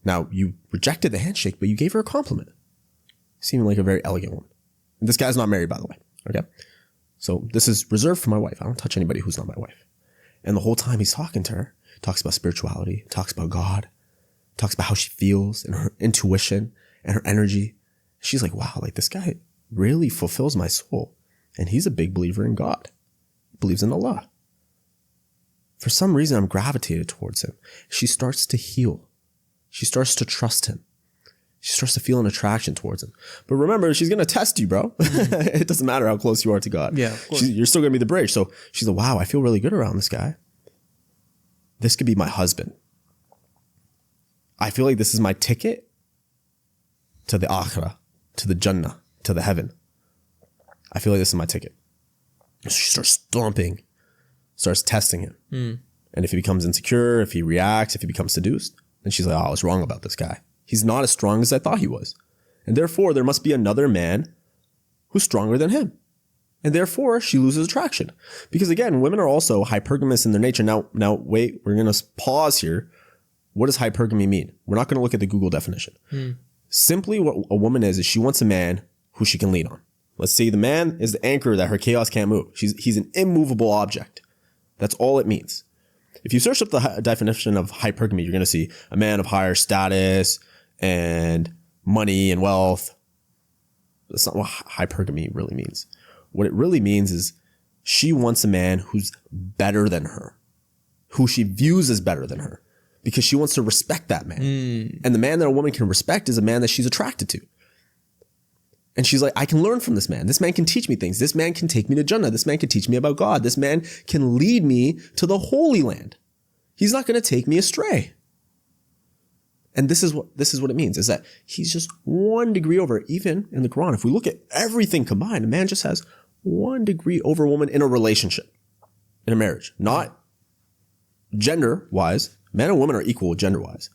Now, you rejected the handshake, but you gave her a compliment. Seeming like a very elegant woman. And this guy's not married, by the way. Okay? So this is reserved for my wife. I don't touch anybody who's not my wife. And the whole time he's talking to her, talks about spirituality, talks about God, talks about how she feels and her intuition and her energy. She's like, wow, like this guy really fulfills my soul. And he's a big believer in God. He believes in Allah. For some reason, I'm gravitated towards him. She starts to heal. She starts to trust him. She starts to feel an attraction towards him. But remember, she's going to test you, bro. It doesn't matter how close you are to God. Yeah, of course. You're still going to be the bridge. So she's like, wow, I feel really good around this guy. This could be my husband. I feel like this is my ticket to the akhirah, to the Jannah, to the heaven. I feel like this is my ticket. So she starts stomping, starts testing him. And if he becomes insecure, if he reacts, if he becomes seduced, then she's like, oh, I was wrong about this guy. He's not as strong as I thought he was. And therefore, there must be another man who's stronger than him. And therefore, she loses attraction. Because again, women are also hypergamous in their nature. Now wait, we're going to pause here. What does hypergamy mean? We're not going to look at the Google definition. Simply what a woman is she wants a man who she can lean on. Let's say the man is the anchor that her chaos can't move. He's an immovable object. That's all it means. If you search up the definition of hypergamy, you're going to see a man of higher status and money and wealth. That's not what hypergamy really means. What it really means is she wants a man who's better than her, who she views as better than her, because she wants to respect that man. And the man that a woman can respect is a man that she's attracted to. And she's like, I can learn from this man. This man can teach me things. This man can take me to Jannah. This man can teach me about God. This man can lead me to the Holy Land. He's not going to take me astray. And this is what it means, is that he's just 1 degree over. Even in the Quran, if we look at everything combined, a man just has 1 degree over a woman in a relationship, in a marriage. Not gender-wise. Men and women are equal gender-wise.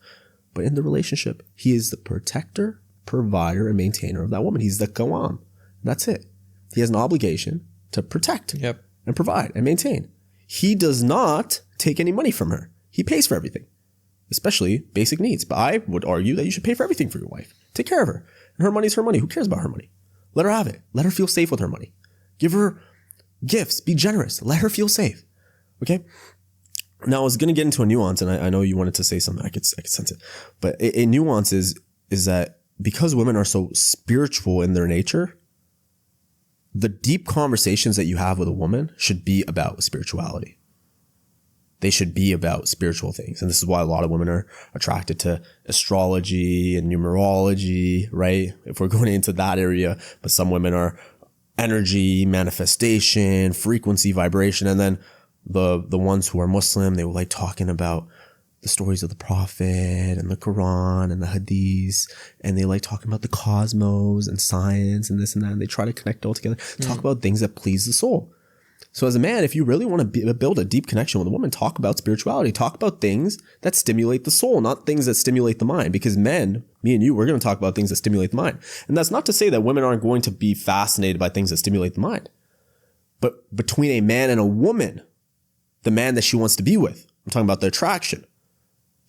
But in the relationship, he is the protector, provider, and maintainer of that woman. He's the Qawam. That's it. He has an obligation to protect and provide and maintain. He does not take any money from her. He pays for everything, especially basic needs. But I would argue that you should pay for everything for your wife. Take care of her. And her money's her money. Who cares about her money? Let her have it. Let her feel safe with her money. Give her gifts, be generous, let her feel safe. Okay. Now I was going to get into a nuance, and I know you wanted to say something. I could sense it, but a nuance is that because women are so spiritual in their nature, the deep conversations that you have with a woman should be about spirituality. They should be about spiritual things. And this is why a lot of women are attracted to astrology and numerology, right? If we're going into that area, but some women are energy, manifestation, frequency, vibration. And then the ones who are Muslim, they will like talking about the stories of the Prophet and the Quran and the Hadiths, and they like talking about the cosmos and science and this and that, and they try to connect it all together, talk about things that please the soul. So as a man, if you really want to build a deep connection with a woman, talk about spirituality, talk about things that stimulate the soul, not things that stimulate the mind, because men, me and you, we're going to talk about things that stimulate the mind. And that's not to say that women aren't going to be fascinated by things that stimulate the mind, but between a man and a woman, the man that she wants to be with, I'm talking about the attraction.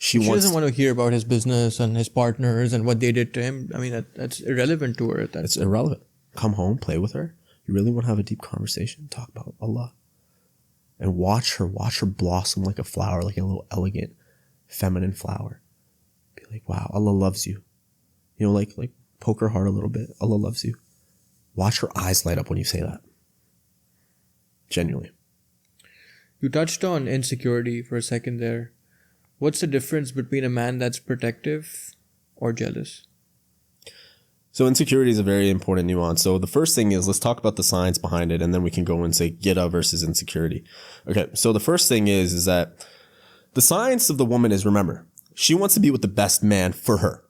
She doesn't want to hear about his business and his partners and what they did to him. I mean, that's irrelevant to her. It's irrelevant. Come home, play with her. You really want to have a deep conversation, talk about Allah. And watch her blossom like a flower, like a little elegant, feminine flower. Be like, wow, Allah loves you. You know, like poke her heart a little bit. Allah loves you. Watch her eyes light up when you say that. Genuinely. You touched on insecurity for a second there. What's the difference between a man that's protective or jealous? So insecurity is a very important nuance. So the first thing is, let's talk about the science behind it, and then we can go and say Gira versus insecurity. Okay, so the first thing is that the science of the woman is, remember, she wants to be with the best man for her.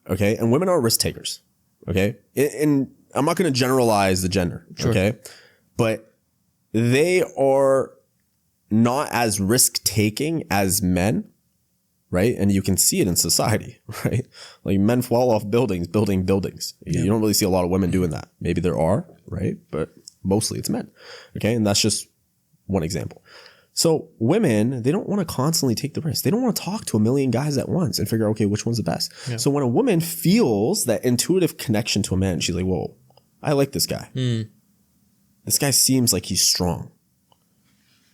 Okay, and women are risk takers. Okay, and I'm not going to generalize the gender. Sure. Okay, but they are not as risk taking as men. Right? And you can see it in society, right? Like men fall off buildings, building buildings. You don't really see a lot of women doing that. Maybe there are, right? But mostly it's men. Okay. And that's just one example. So women, they don't want to constantly take the risk. They don't want to talk to a million guys at once and figure out, okay, which one's the best. Yeah. So when a woman feels that intuitive connection to a man, she's like, whoa, I like this guy. This guy seems like he's strong.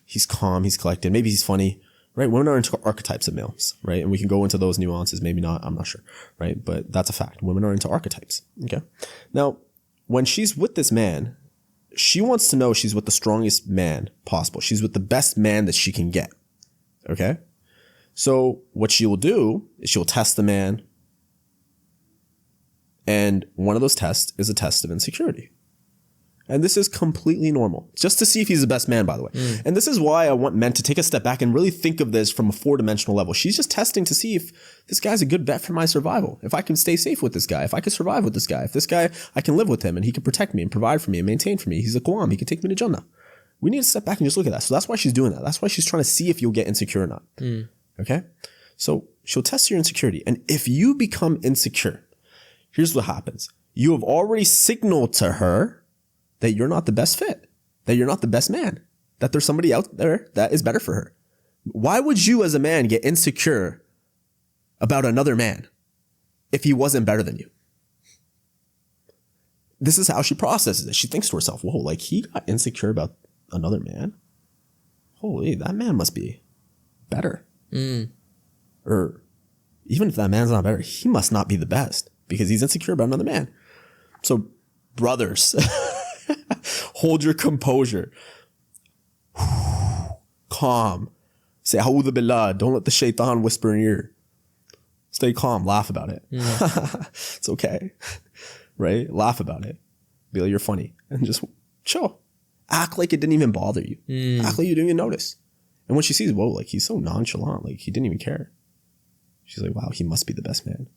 He's calm. He's collected. Maybe he's funny. Right? Women are into archetypes of males, right? And we can go into those nuances, maybe not, I'm not sure, right? But that's a fact. Women are into archetypes, okay? Now, when she's with this man, she wants to know she's with the strongest man possible. She's with the best man that she can get, okay? So what she will do is she'll test the man, and one of those tests is a test of insecurity. And this is completely normal, just to see if he's the best man, by the way. And this is why I want men to take a step back and really think of this from a 4-dimensional level. She's just testing to see if this guy's a good bet for my survival. If I can stay safe with this guy, if I can survive with this guy, if this guy, I can live with him and he can protect me and provide for me and maintain for me. He's a Qawam. He can take me to Jannah. We need to step back and just look at that. So that's why she's doing that. That's why she's trying to see if you'll get insecure or not. Okay? So she'll test your insecurity. And if you become insecure, here's what happens. You have already signaled to her that you're not the best fit, that you're not the best man, that there's somebody out there that is better for her. Why would you as a man get insecure about another man if he wasn't better than you? This is how she processes it. She thinks to herself, whoa, like he got insecure about another man? Holy, that man must be better. Or even if that man's not better, he must not be the best because he's insecure about another man. So brothers, hold your composure. Calm. Say, A'udhu Billah. Don't let the shaitan whisper in your ear. Stay calm. Laugh about it. It's okay. Right? Laugh about it. Be like, you're funny. And just chill. Act like it didn't even bother you. Act like you didn't even notice. And when she sees, whoa, like he's so nonchalant. Like he didn't even care. She's like, wow, he must be the best man.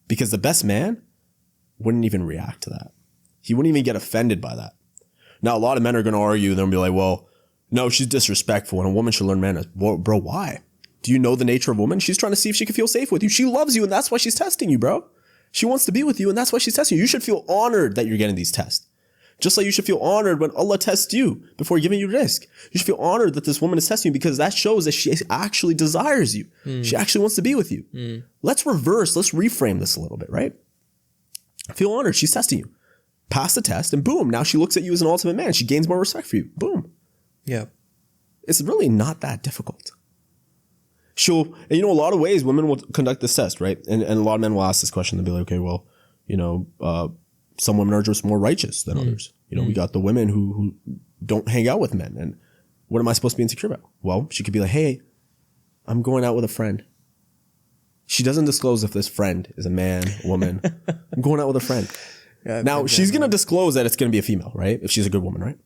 Because the best man wouldn't even react to that. He wouldn't even get offended by that. Now, a lot of men are going to argue. They'll be like, well, no, she's disrespectful and a woman should learn manners. Well, bro, why? Do you know the nature of a woman? She's trying to see if she can feel safe with you. She loves you and that's why she's testing you, bro. She wants to be with you and that's why she's testing you. You should feel honored that you're getting these tests. Just like you should feel honored when Allah tests you before giving you risk. You should feel honored that this woman is testing you because that shows that she actually desires you. She actually wants to be with you. Let's reframe this a little bit, right? Feel honored. She's testing you. pass the test, and boom, now she looks at you as an ultimate man. She gains more respect for you. Boom. Yeah. It's really not that difficult. And a lot of ways women will conduct this test, right? And a lot of men will ask this question. They'll be like, okay, well, some women are just more righteous than others. We got the women who don't hang out with men. And what am I supposed to be insecure about? Well, she could be like, hey, I'm going out with a friend. She doesn't disclose if this friend is a man, woman. I'm going out with a friend. Yeah, now, she's going to disclose that it's going to be a female, right? If she's a good woman, right?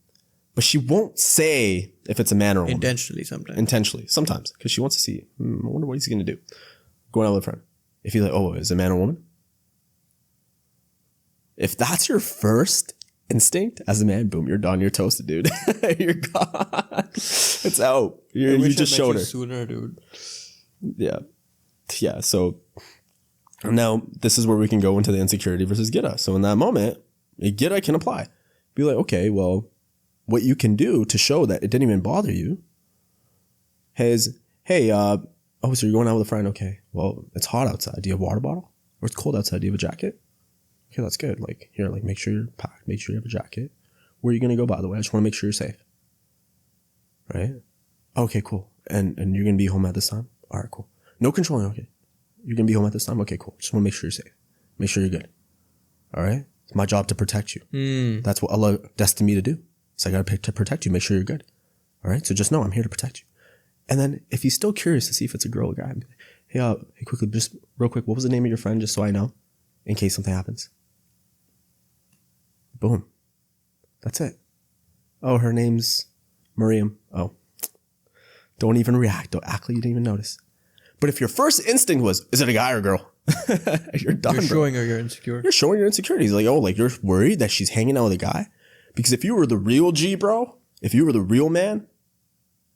But she won't say if it's a man or a woman. Intentionally, sometimes. Because she wants to see, I wonder what he's going to do. Going out with a friend. If he's like, oh, is it a man or a woman? If that's your first instinct as a man, boom, you're done. You're toasted, dude. You're gone. It's out. You just showed her. Sooner, dude. Yeah. Yeah. So now this is where we can go into the insecurity versus Gira. So in that moment, Gira can apply. Be like, okay, well, what you can do to show that it didn't even bother you is, hey, so you're going out with a friend. Okay. Well, it's hot outside. Do you have a water bottle? Or it's cold outside. Do you have a jacket? Okay, that's good. Like, here, like, make sure you're packed. Make sure you have a jacket. Where are you going to go, by the way? I just want to make sure you're safe. Right? Okay, cool. And you're going to be home at this time? All right, cool. No controlling. Okay. You're going to be home at this time? Okay, cool. Just want to make sure you're safe. Make sure you're good. All right? It's my job to protect you. That's what Allah destined me to do. So I got to protect you. Make sure you're good. All right? So just know I'm here to protect you. And then if he's still curious to see if it's a girl or guy, hey, quickly, just real quick, what was the name of your friend, just so I know, in case something happens? Boom. That's it. Oh, her name's Miriam. Oh. Don't even react. Don't act like you didn't even notice. But if your first instinct was, is it a guy or a girl? You're done, You're showing her you're insecure. You're showing your insecurities. Like, oh, like you're worried that she's hanging out with a guy? Because if you were the real G, bro, if you were the real man,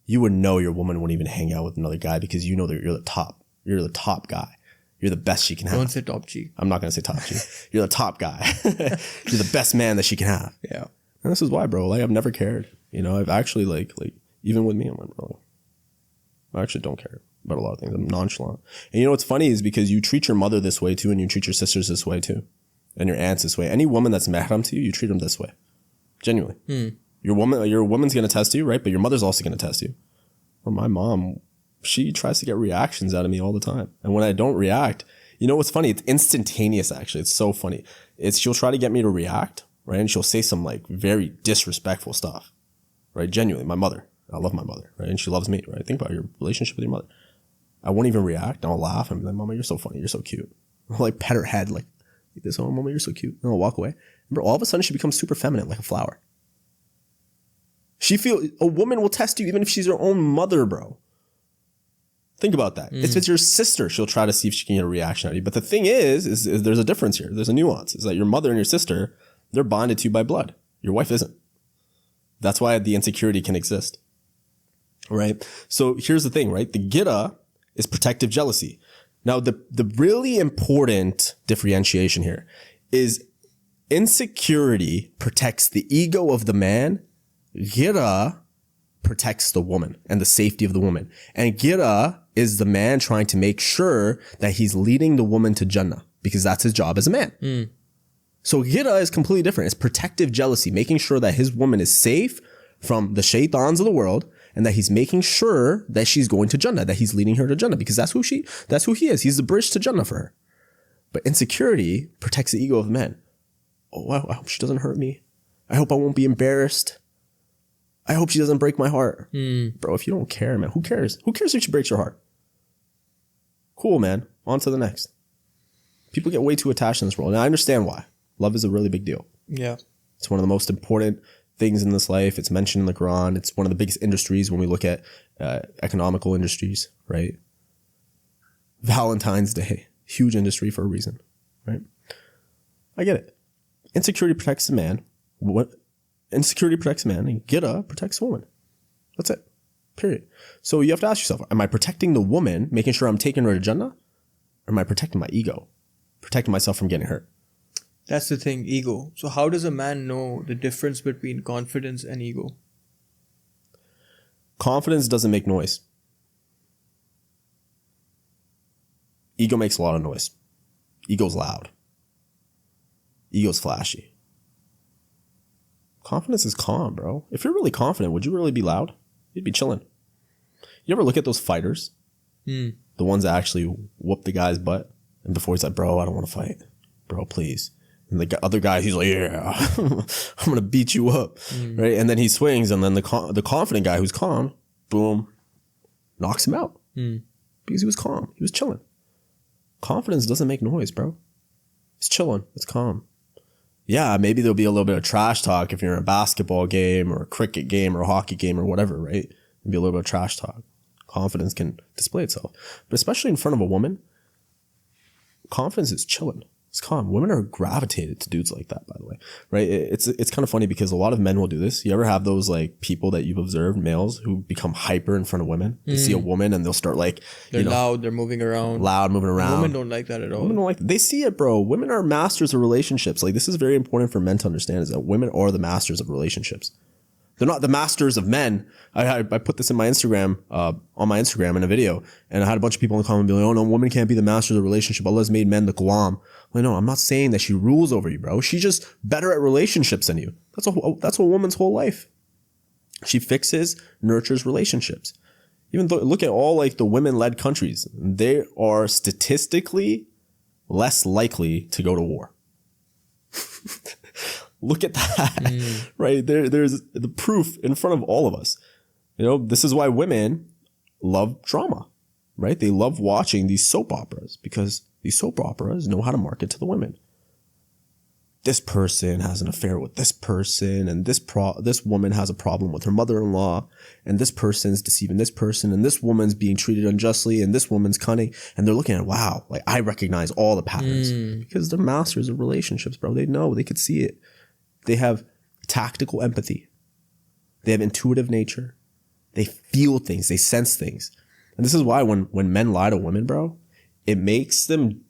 you would know your woman wouldn't even hang out with another guy because you know that you're the top. You're the top guy. You're the best she can have. Don't say top G. I'm not going to say top G. You're the top guy. You're the best man that she can have. Yeah. And this is why, bro. Like, I've never cared. I've actually, like, even with me, I'm like, bro, I actually don't care about a lot of things. I'm nonchalant. And what's funny is because you treat your mother this way too, and you treat your sisters this way too, and your aunts this way. Any woman that's mahram to you, you treat them this way. Genuinely. Your woman's going to test you, right? But your mother's also going to test you. Well, my mom, she tries to get reactions out of me all the time. And when I don't react, what's funny? It's instantaneous, actually. It's so funny. She'll try to get me to react, right? And she'll say some like very disrespectful stuff, right? Genuinely, my mother. I love my mother, right? And she loves me, right? Think about your relationship with your mother. I won't even react. I'll laugh and be like, Mama, you're so funny. You're so cute. I'll like pet her head like this. Oh, Mama, you're so cute. And I'll walk away. And all of a sudden she becomes super feminine, like a flower. A woman will test you even if she's her own mother, bro. Think about that. If it's your sister, she'll try to see if she can get a reaction out of you. But the thing is there's a difference here. There's a nuance. It's that your mother and your sister, they're bonded to you by blood. Your wife isn't. That's why the insecurity can exist. Right? So here's the thing, right? The Gira is protective jealousy. Now, the really important differentiation here is insecurity protects the ego of the man. Gira protects the woman and the safety of the woman. And Gira is the man trying to make sure that he's leading the woman to Jannah because that's his job as a man. So Gira is completely different. It's protective jealousy, making sure that his woman is safe from the shaitans of the world and that he's making sure that she's going to Jannah, that he's leading her to Jannah because that's who he is. He's the bridge to Jannah for her. But insecurity protects the ego of men. Oh, I hope she doesn't hurt me. I hope I won't be embarrassed. I hope she doesn't break my heart. Bro, if you don't care, man, who cares? Who cares if she breaks your heart? Cool, man. On to the next. People get way too attached in this world. And I understand why. Love is a really big deal. Yeah. It's one of the most important things in this life. It's mentioned in the Quran. It's one of the biggest industries when we look at economical industries, right? Valentine's Day. Huge industry for a reason, right? I get it. Insecurity protects the man. Insecurity protects a man and Gira protects a woman. That's it. Period. So you have to ask yourself, am I protecting the woman, making sure I'm taking her to Jannah? Or am I protecting my ego? Protecting myself from getting hurt? That's the thing, ego. So how does a man know the difference between confidence and ego? Confidence doesn't make noise. Ego makes a lot of noise. Ego's loud. Ego's flashy. Confidence is calm, bro. If you're really confident, would you really be loud? You'd be chilling. You ever look at those fighters? The ones that actually whoop the guy's butt? And before he's like, bro, I don't want to fight. Bro, please. And the other guy, he's like, yeah, I'm going to beat you up. Right? And then he swings, and then the confident guy who's calm, boom, knocks him out. Because he was calm. He was chilling. Confidence doesn't make noise, bro. It's chilling. It's calm. Yeah, maybe there'll be a little bit of trash talk if you're in a basketball game or a cricket game or a hockey game or whatever, right? There'll be a little bit of trash talk. Confidence can display itself. But especially in front of a woman, confidence is chilling. It's calm. Women are gravitated to dudes like that, by the way, right? It's kind of funny because a lot of men will do this. You ever have those like people that you've observed, males, who become hyper in front of women? They see a woman and they'll start like, they're loud, they're moving around. Loud, moving around. Women don't like that at all. Women don't like that. They see it, bro. Women are masters of relationships. Like, this is very important for men to understand, is that women are the masters of relationships. They're not the masters of men. I put this in my Instagram, on my Instagram in a video, and I had a bunch of people in the comment be like, oh no, women can't be the masters of the relationship. Allah's made men the Qawam. Like, no, I'm not saying that she rules over you, bro. She's just better at relationships than you. That's a woman's whole life. She fixes, nurtures relationships. Even though, look at all like the women-led countries. They are statistically less likely to go to war. Look at that, right? There's the proof in front of all of us. You know, this is why women love drama, right? They love watching these soap operas because these soap operas know how to market to the women. This person has an affair with this person, and this woman has a problem with her mother-in-law, and this person's deceiving this person, and this woman's being treated unjustly, and this woman's cunning, and they're looking at, wow, like I recognize all the patterns because they're masters of relationships, bro. They know, they could see it. They have tactical empathy. They have intuitive nature. They feel things. They sense things. And this is why when men lie to women, bro, it makes them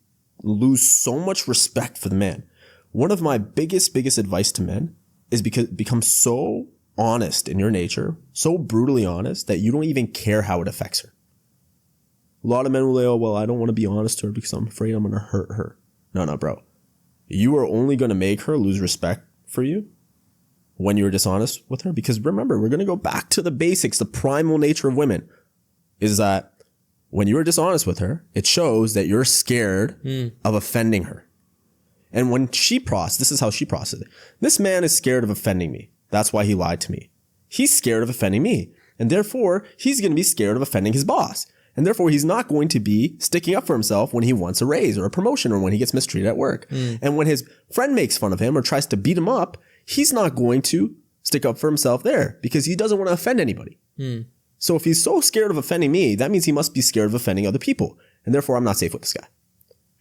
lose so much respect for the man. One of my biggest advice to men is become so honest in your nature, so brutally honest that you don't even care how it affects her. A lot of men will say, oh, well, I don't want to be honest to her because I'm afraid I'm going to hurt her. No, bro. You are only going to make her lose respect for you when you're dishonest with her. Because remember, we're going to go back to the basics. The primal nature of women is that when you're dishonest with her, it shows that you're scared of offending her. And when this is how she processes it. This man is scared of offending me. That's why he lied to me. He's scared of offending me. And therefore, he's going to be scared of offending his boss. And therefore, he's not going to be sticking up for himself when he wants a raise or a promotion or when he gets mistreated at work. And when his friend makes fun of him or tries to beat him up, he's not going to stick up for himself there because he doesn't want to offend anybody. So if he's so scared of offending me, that means he must be scared of offending other people. And therefore, I'm not safe with this guy.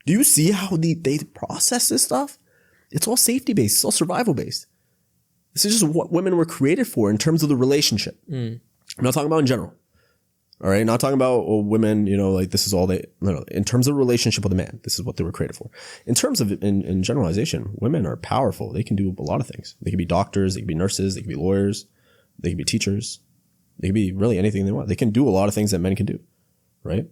Do you see how they process this stuff? It's all safety-based. It's all survival-based. This is just what women were created for in terms of the relationship. I'm not talking about in general. All right, not talking about women, you know, like this is all no, in terms of relationship with a man, this is what they were created for. In terms of, in generalization, women are powerful. They can do a lot of things. They can be doctors, they can be nurses, they can be lawyers, they can be teachers. They can be really anything they want. They can do a lot of things that men can do, right?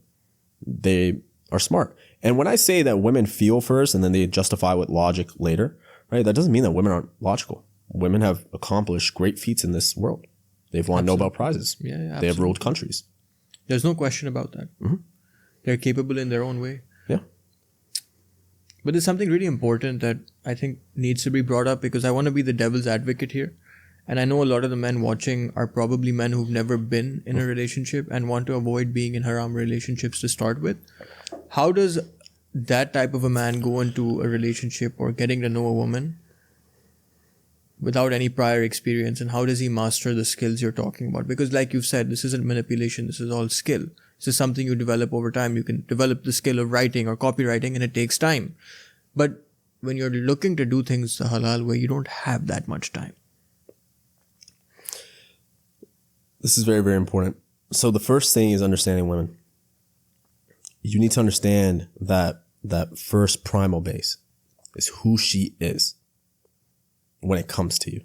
They are smart. And when I say that women feel first and then they justify with logic later, right? That doesn't mean that women aren't logical. Women have accomplished great feats in this world. They've won Nobel Prizes. Yeah, they have ruled countries. There's no question about that. They're capable in their own way. Yeah. But there's something really important that I think needs to be brought up because I want to be the devil's advocate here. And I know a lot of the men watching are probably men who've never been in a relationship and want to avoid being in haram relationships to start with. How does that type of a man go into a relationship or getting to know a woman without any prior experience, and how does he master the skills you're talking about? Because like you've said, this isn't manipulation, this is all skill. This is something you develop over time. You can develop the skill of writing or copywriting and it takes time. But when you're looking to do things the halal way, you don't have that much time. This is very, very important. So the first thing is understanding women. You need to understand that first primal base is who she is when it comes to you.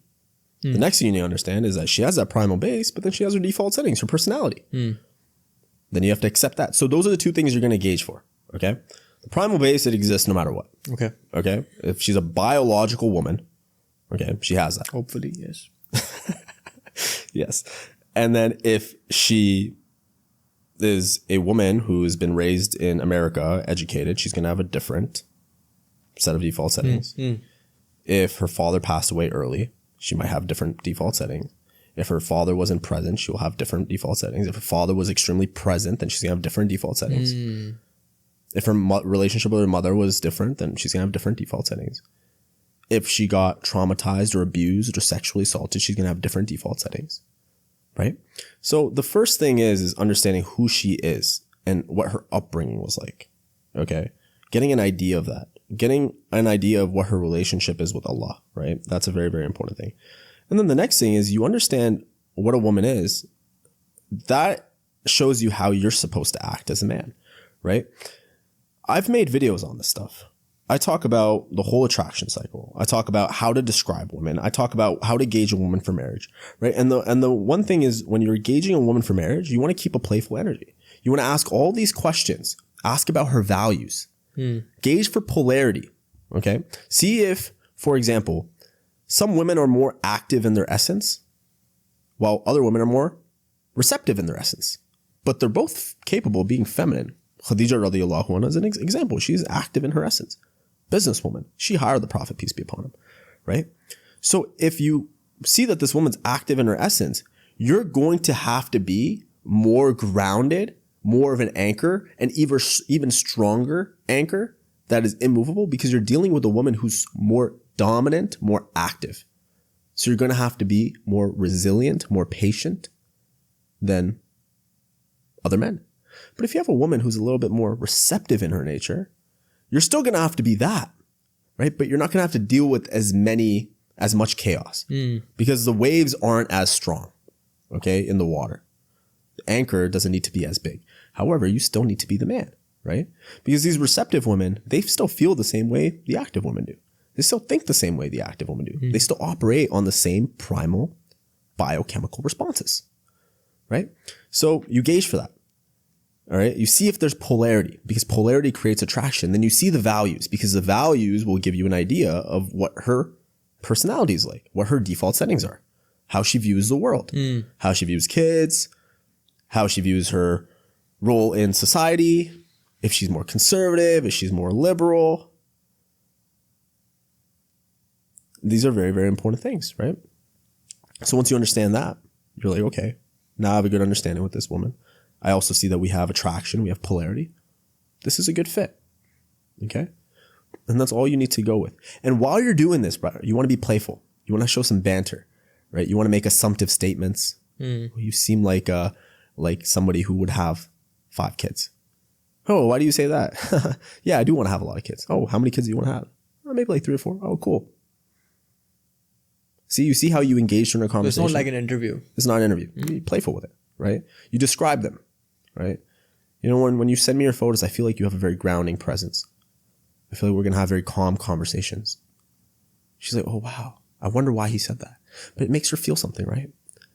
The next thing you need to understand is that she has that primal base, but then she has her default settings, her personality. Then you have to accept that. So those are the two things you're going to gauge for. Okay. The primal base, it exists no matter what. Okay. If she's a biological woman, Okay, she has that. Hopefully, yes. Yes. And then if she is a woman who's been raised in America, educated, she's going to have a different set of default settings. If her father passed away early, she might have different default settings. If her father wasn't present, she will have different default settings. If her father was extremely present, then she's going to have different default settings. If her relationship with her mother was different, then she's going to have different default settings. If she got traumatized or abused or sexually assaulted, she's going to have different default settings, right? So the first thing is understanding who she is and what her upbringing was like, okay? Getting an idea of that. Getting an idea of what her relationship is with Allah, right? That's a very, very important thing. And then the next thing is you understand what a woman is. That shows you how you're supposed to act as a man, right? I've made videos on this stuff. I talk about the whole attraction cycle. I talk about how to describe women. I talk about how to gauge a woman for marriage, right? And the one thing is when you're gauging a woman for marriage, you want to keep a playful energy. You want to ask all these questions. Ask about her values. Gauge for polarity, okay? See if, for example, some women are more active in their essence while other women are more receptive in their essence. But they're both capable of being feminine. Khadija radiallahu anha is an example. She's active in her essence. Businesswoman. She hired the Prophet, peace be upon him, right? So if you see that this woman's active in her essence, you're going to have to be more grounded, more of an anchor, and even stronger anchor that is immovable because you're dealing with a woman who's more dominant, more active. So you're going to have to be more resilient, more patient than other men. But if you have a woman who's a little bit more receptive in her nature, you're still going to have to be that, right? But you're not going to have to deal with as much chaos because the waves aren't as strong, okay, in the water. The anchor doesn't need to be as big. However, you still need to be the man, right? Because these receptive women, they still feel the same way the active women do. They still think the same way the active women do. They still operate on the same primal biochemical responses, right? So you gauge for that. All right. You see if there's polarity because polarity creates attraction. Then you see the values because the values will give you an idea of what her personality is like, what her default settings are, how she views the world, how she views kids, how she views her role in society, if she's more conservative, if she's more liberal. These are very, very important things, right? So once you understand that, you're like, okay, now I have a good understanding with this woman. I also see that we have attraction, we have polarity. This is a good fit, okay? And that's all you need to go with. And while you're doing this, brother, you want to be playful. You want to show some banter, right? You want to make assumptive statements. You seem like somebody who would have 5 kids. Oh, why do you say that? Yeah, I do want to have a lot of kids. Oh, how many kids do you want to have? Oh, maybe like 3 or 4. Oh, cool. See, you see how you engage in a conversation. It's not like an interview. It's not an interview. Be playful with it, right? You describe them, right? You know, when you send me your photos, I feel like you have a very grounding presence. I feel like we're going to have very calm conversations. She's like, oh, wow. I wonder why he said that. But it makes her feel something, right?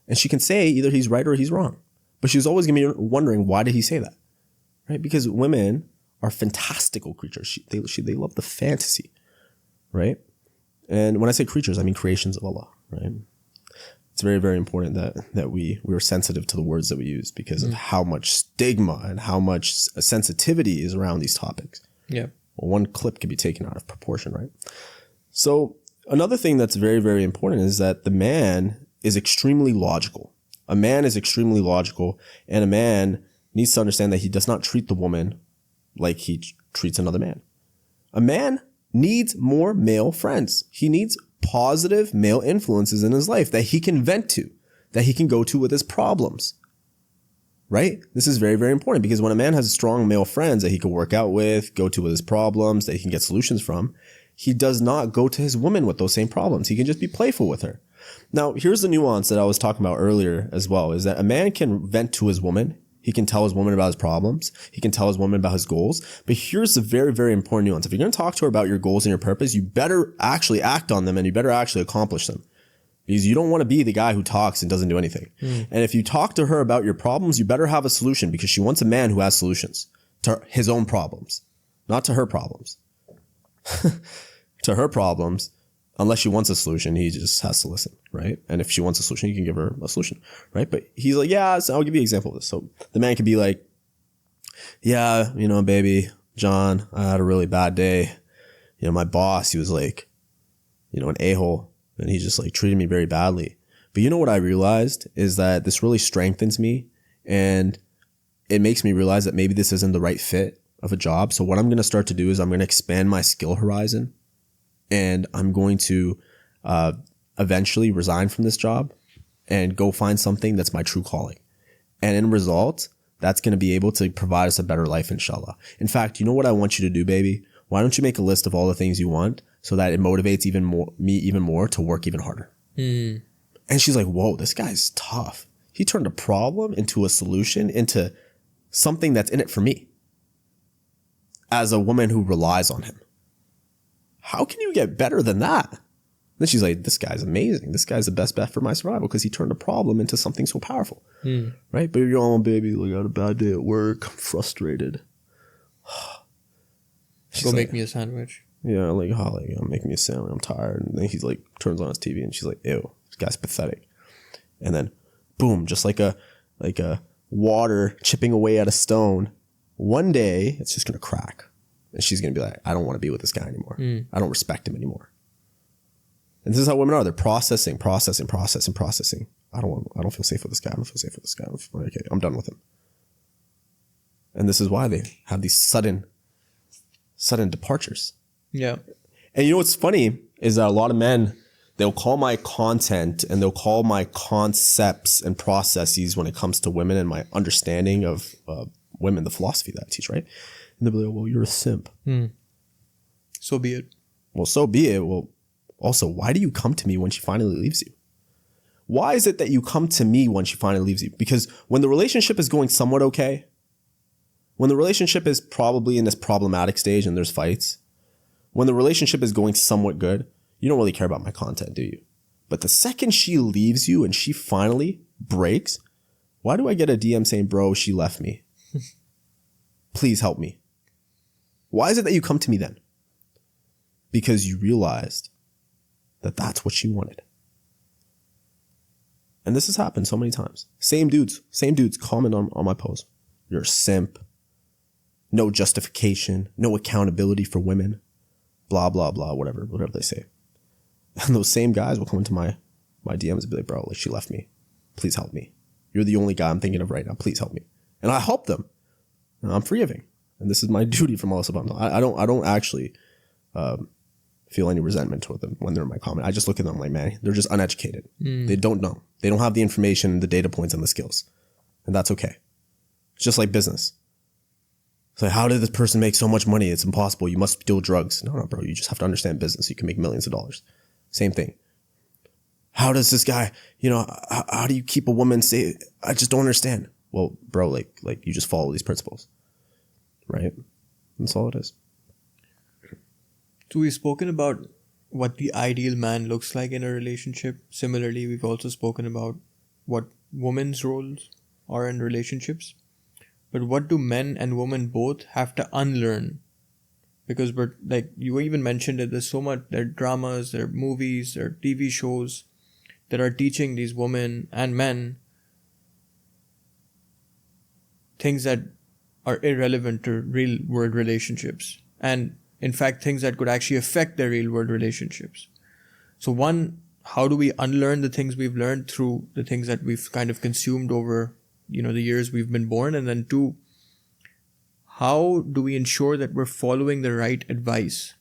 And she can say either he's right or he's wrong. But she's always going to be wondering, why did he say that? Right? Because women are fantastical creatures. They love the fantasy, right? And when I say creatures, I mean creations of Allah, right? It's very, very important that we are sensitive to the words that we use because of how much stigma and how much sensitivity is around these topics. Yeah. Well, one clip can be taken out of proportion, right? So another thing that's very, very important is that the man is extremely logical. A man is extremely logical, and a man needs to understand that he does not treat the woman like he treats another man. A man needs more male friends. He needs positive male influences in his life that he can vent to, that he can go to with his problems, right? This is very, very important because when a man has strong male friends that he can work out with, go to with his problems, that he can get solutions from, he does not go to his woman with those same problems. He can just be playful with her. Now, here's the nuance that I was talking about earlier as well, is that a man can vent to his woman. He can tell his woman about his problems. He can tell his woman about his goals. But here's the very, very important nuance. If you're going to talk to her about your goals and your purpose, you better actually act on them and you better actually accomplish them. Because you don't want to be the guy who talks and doesn't do anything. And if you talk to her about your problems, you better have a solution because she wants a man who has solutions to his own problems, not to her problems. To her problems, Unless she wants a solution, he just has to listen, right? And if she wants a solution, you can give her a solution, right? But he's like, yeah, so I'll give you an example of this. So the man could be like, yeah, baby, John, I had a really bad day. My boss, he was like, an a-hole, and he just like treated me very badly. But what I realized is that this really strengthens me, and it makes me realize that maybe this isn't the right fit of a job. So what I'm going to start to do is I'm going to expand my skill horizon, and I'm going to eventually resign from this job and go find something that's my true calling. And in result, that's going to be able to provide us a better life, inshallah. In fact, what I want you to do, baby? Why don't you make a list of all the things you want so that it motivates me even more to work even harder? And she's like, whoa, this guy's tough. He turned a problem into a solution, into something that's in it for me as a woman who relies on him. How can you get better than that? Then she's like, this guy's amazing. This guy's the best bet for my survival because he turned a problem into something so powerful. Right? But you're on, baby, like, I had a bad day at work. I'm frustrated. Go make me a sandwich. Yeah, like, make me a sandwich. I'm tired. And then he's like, turns on his TV and she's like, ew, this guy's pathetic. And then, boom, just like a water chipping away at a stone. One day, it's just going to crack. And she's going to be like, I don't want to be with this guy anymore. I don't respect him anymore. And this is how women are. They're processing. I don't feel safe with this guy. Okay, I'm done with him. And this is why they have these sudden departures. Yeah. And what's funny is that a lot of men, they'll call my content and they'll call my concepts and processes when it comes to women and my understanding of women, the philosophy that I teach, right? And they'll be like, well, you're a simp. So be it. Well, so be it. Well, also, why do you come to me when she finally leaves you? Why is it that you come to me when she finally leaves you? Because when the relationship is going somewhat okay, when the relationship is probably in this problematic stage and there's fights, when the relationship is going somewhat good, you don't really care about my content, do you? But the second she leaves you and she finally breaks, why do I get a DM saying, bro, she left me? Please help me. Why is it that you come to me then? Because you realized that that's what she wanted. And this has happened so many times. Same dudes comment on my post. You're a simp. No justification, no accountability for women, blah, blah, blah, whatever they say. And those same guys will come into my DMs and be like, bro, like, she left me. Please help me. You're the only guy I'm thinking of right now. Please help me. And I help them. And I'm forgiving. And this is my duty from Allah subhanahu wa ta'ala. I don't actually feel any resentment toward them when they're in my comment. I just look at them like, man, they're just uneducated. They don't know. They don't have the information, the data points, and the skills. And that's okay. It's just like business. It's like, how did this person make so much money? It's impossible. You must deal drugs. No, bro. You just have to understand business. You can make millions of dollars. Same thing. How does this guy, how do you keep a woman safe? I just don't understand. Well, bro, like you just follow these principles, right? That's all it is. So we've spoken about what the ideal man looks like in a relationship. Similarly, we've also spoken about what women's roles are in relationships. But what do men and women both have to unlearn? Because like you even mentioned it, there's so much, there are dramas, there are movies, there are TV shows that are teaching these women and men things that are irrelevant to real world relationships. And in fact, things that could actually affect their real world relationships. So one, how do we unlearn the things we've learned through the things that we've kind of consumed over, the years we've been born? And then two, how do we ensure that we're following the right advice,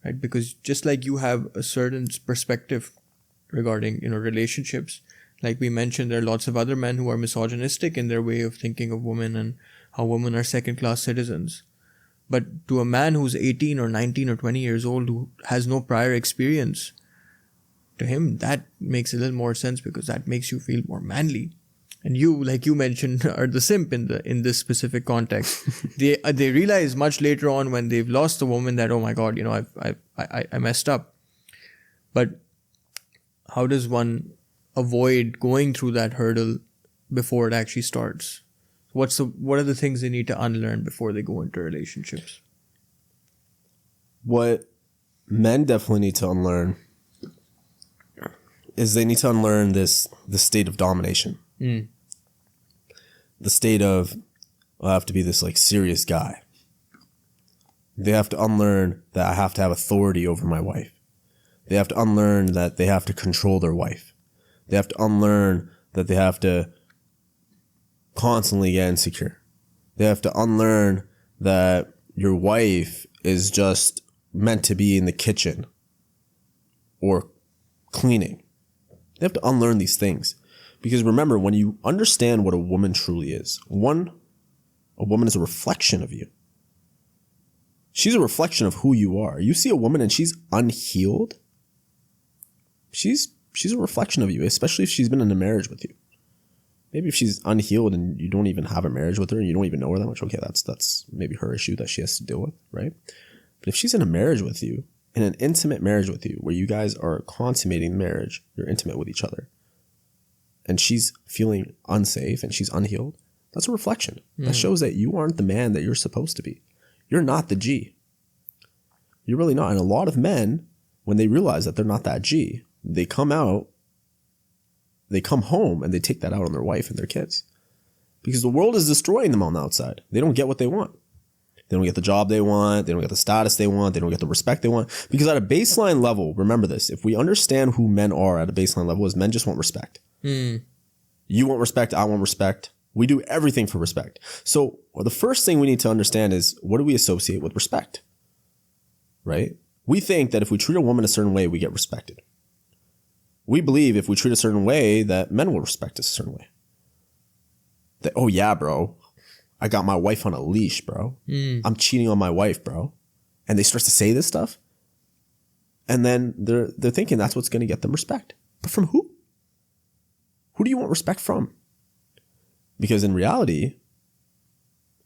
right? Because just like you have a certain perspective regarding, relationships, like we mentioned, there are lots of other men who are misogynistic in their way of thinking of women and how women are second-class citizens. But to a man who's 18 or 19 or 20 years old who has no prior experience, to him, that makes a little more sense because that makes you feel more manly. And you, like you mentioned, are the simp in this specific context. They realize much later on when they've lost the woman that, oh my God, I messed up. But how does one avoid going through that hurdle before it actually starts? What are the things they need to unlearn before they go into relationships? What men definitely need to unlearn is they need to unlearn the state of domination. The state of, I have to be this like serious guy. They have to unlearn that I have to have authority over my wife. They have to unlearn that they have to control their wife. They have to unlearn that they have to constantly get insecure. They have to unlearn that your wife is just meant to be in the kitchen or cleaning. They have to unlearn these things. Because remember, when you understand what a woman truly is, a woman is a reflection of you. She's a reflection of who you are. You see a woman and she's unhealed. She's a reflection of you, especially if she's been in a marriage with you. Maybe if she's unhealed and you don't even have a marriage with her and you don't even know her that much, okay, that's maybe her issue that she has to deal with, right? But if she's in a marriage with you, in an intimate marriage with you, where you guys are consummating the marriage, you're intimate with each other, and she's feeling unsafe and she's unhealed, that's a reflection. That shows that you aren't the man that you're supposed to be. You're not the G. You're really not. And a lot of men, when they realize that they're not that G, they come home and they take that out on their wife and their kids. Because the world is destroying them on the outside. They don't get what they want. They don't get the job they want. They don't get the status they want. They don't get the respect they want. Because at a baseline level, remember this, if we understand who men are at a baseline level, is men just want respect. You want respect, I want respect. We do everything for respect. So the first thing we need to understand is, what do we associate with respect? Right? We think that if we treat a woman a certain way, we get respected. We believe if we treat a certain way, that men will respect us a certain way. That, oh yeah, bro, I got my wife on a leash, bro. I'm cheating on my wife, bro. And they start to say this stuff. And then they're thinking that's what's going to get them respect. But from who? Who do you want respect from? Because in reality,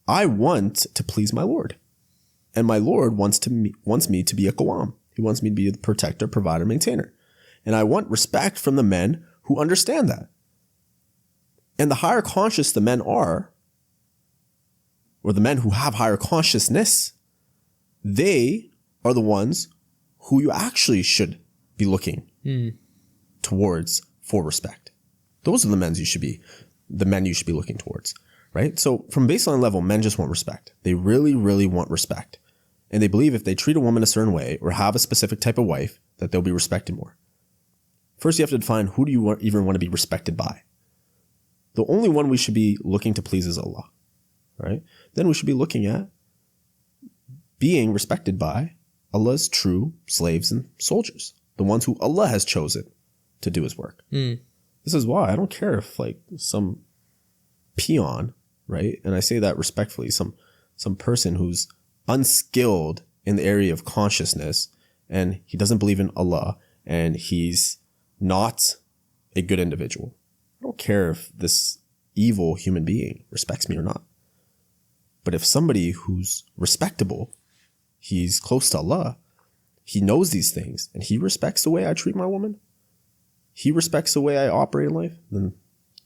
I want to please my Lord. And my Lord wants me to be a Qawam. He wants me to be the protector, provider, maintainer. And I want respect from the men who understand that. And the higher conscious the men are, or the men who have higher consciousness, they are the ones who you actually should be looking towards for respect. Those are the men you should be looking towards, right? So from baseline level, men just want respect. They really, really want respect. And they believe if they treat a woman a certain way or have a specific type of wife, that they'll be respected more. First, you have to define, who do you even want to be respected by? The only one we should be looking to please is Allah, right? Then we should be looking at being respected by Allah's true slaves and soldiers, the ones who Allah has chosen to do his work. This is why I don't care if like some peon, right? And I say that respectfully, some person who's unskilled in the area of consciousness and he doesn't believe in Allah and he's not a good individual. I don't care if this evil human being respects me or not. But if somebody who's respectable, he's close to Allah, he knows these things and he respects the way I treat my woman, he respects the way I operate in life, then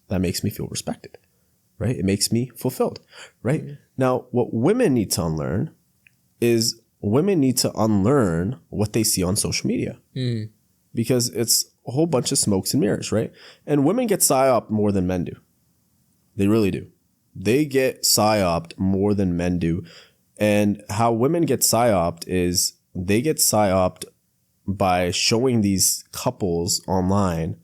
that makes me feel respected, right? It makes me fulfilled, right? Now, what women need to unlearn is women need to unlearn what they see on social media because it's a whole bunch of smokes and mirrors, right? And women get psyoped more than men do. They really do. They get psyoped more than men do. And how women get psyoped is they get psyoped by showing these couples online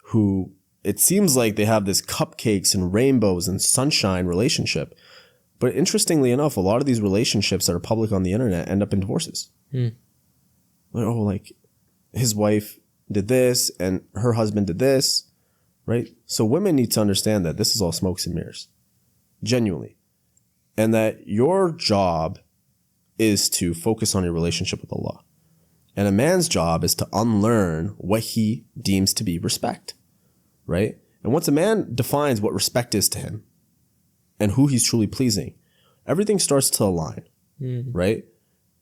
who it seems like they have this cupcakes and rainbows and sunshine relationship. But interestingly enough, a lot of these relationships that are public on the internet end up in divorces. Like his wife did this and her husband did this, right? So women need to understand that this is all smokes and mirrors, genuinely. And that your job is to focus on your relationship with Allah. And a man's job is to unlearn what he deems to be respect, right? And once a man defines what respect is to him and who he's truly pleasing, everything starts to align, right?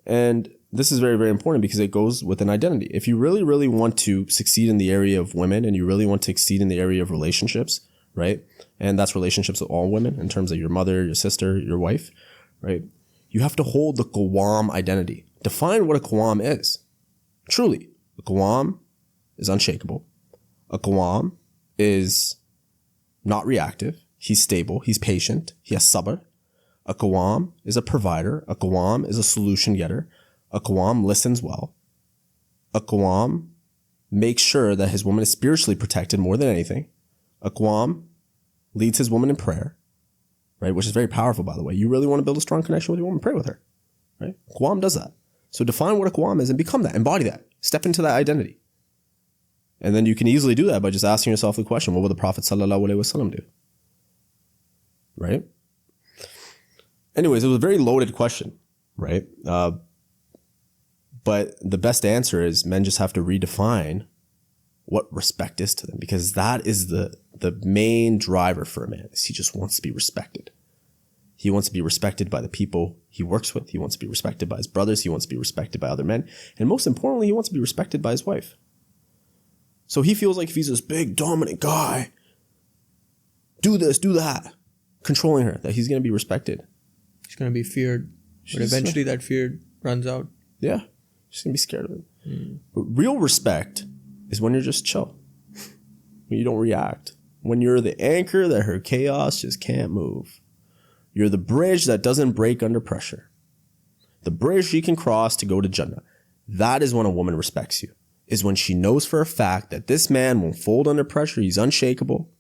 And this is very, very important because it goes with an identity. If you really, really want to succeed in the area of women and you really want to succeed in the area of relationships, right? And that's relationships with all women in terms of your mother, your sister, your wife, right? You have to hold the Qawam identity. Define what a Qawam is. Truly, the Qawam is unshakable. A Qawam is not reactive. He's stable. He's patient. He has sabr. A Qawam is a provider. A Qawam is a solution getter. A Qawam listens well. A Qawam makes sure that his woman is spiritually protected more than anything. A Qawam leads his woman in prayer, right? Which is very powerful, by the way. You really want to build a strong connection with your woman, pray with her, right? Qawam does that. So define what a Qawam is and become that, embody that, step into that identity. And then you can easily do that by just asking yourself the question, what would the Prophet ﷺ do? Right? Anyways, it was a very loaded question, right? But the best answer is men just have to redefine what respect is to them, because that is the main driver for a man. Is he just wants to be respected. He wants to be respected by the people he works with. He wants to be respected by his brothers. He wants to be respected by other men. And most importantly, he wants to be respected by his wife. So he feels like if he's this big, dominant guy, do this, do that, controlling her, that he's going to be respected. He's going to be feared. But eventually that fear runs out. Yeah. She's going to be scared of him. But real respect is when you're just chill. When you don't react. When you're the anchor that her chaos just can't move. You're the bridge that doesn't break under pressure. The bridge she can cross to go to Jannah. That is when a woman respects you. Is when she knows for a fact that this man won't fold under pressure. He's unshakable.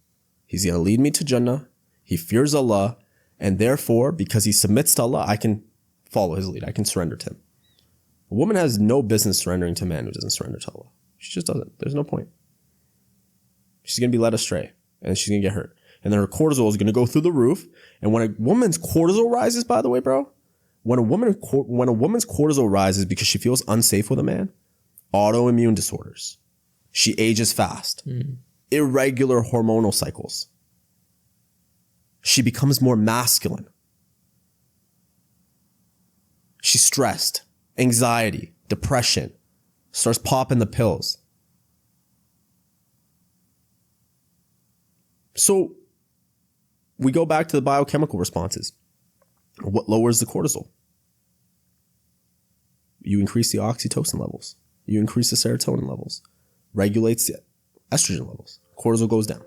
He's going to lead me to Jannah. He fears Allah. And therefore, because he submits to Allah, I can follow his lead. I can surrender to him. A woman has no business surrendering to a man who doesn't surrender to Allah. She just doesn't. There's no point. She's going to be led astray. And she's going to get hurt. And then her cortisol is going to go through the roof. And when a woman's cortisol rises, by the way, bro, when a woman's cortisol rises because she feels unsafe with a man, autoimmune disorders, she ages fast, irregular hormonal cycles, she becomes more masculine, she's stressed, anxiety, depression, starts popping the pills. So we go back to the biochemical responses. What lowers the cortisol? You increase the oxytocin levels. You increase the serotonin levels. Regulates the estrogen levels. Cortisol goes down.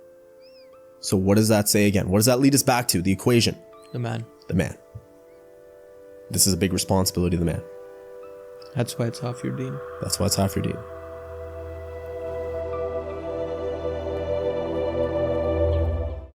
So what does that say again? What does that lead us back to? The equation. The man. The man. This is a big responsibility of the man. That's why it's half your deen. That's why it's half your deen.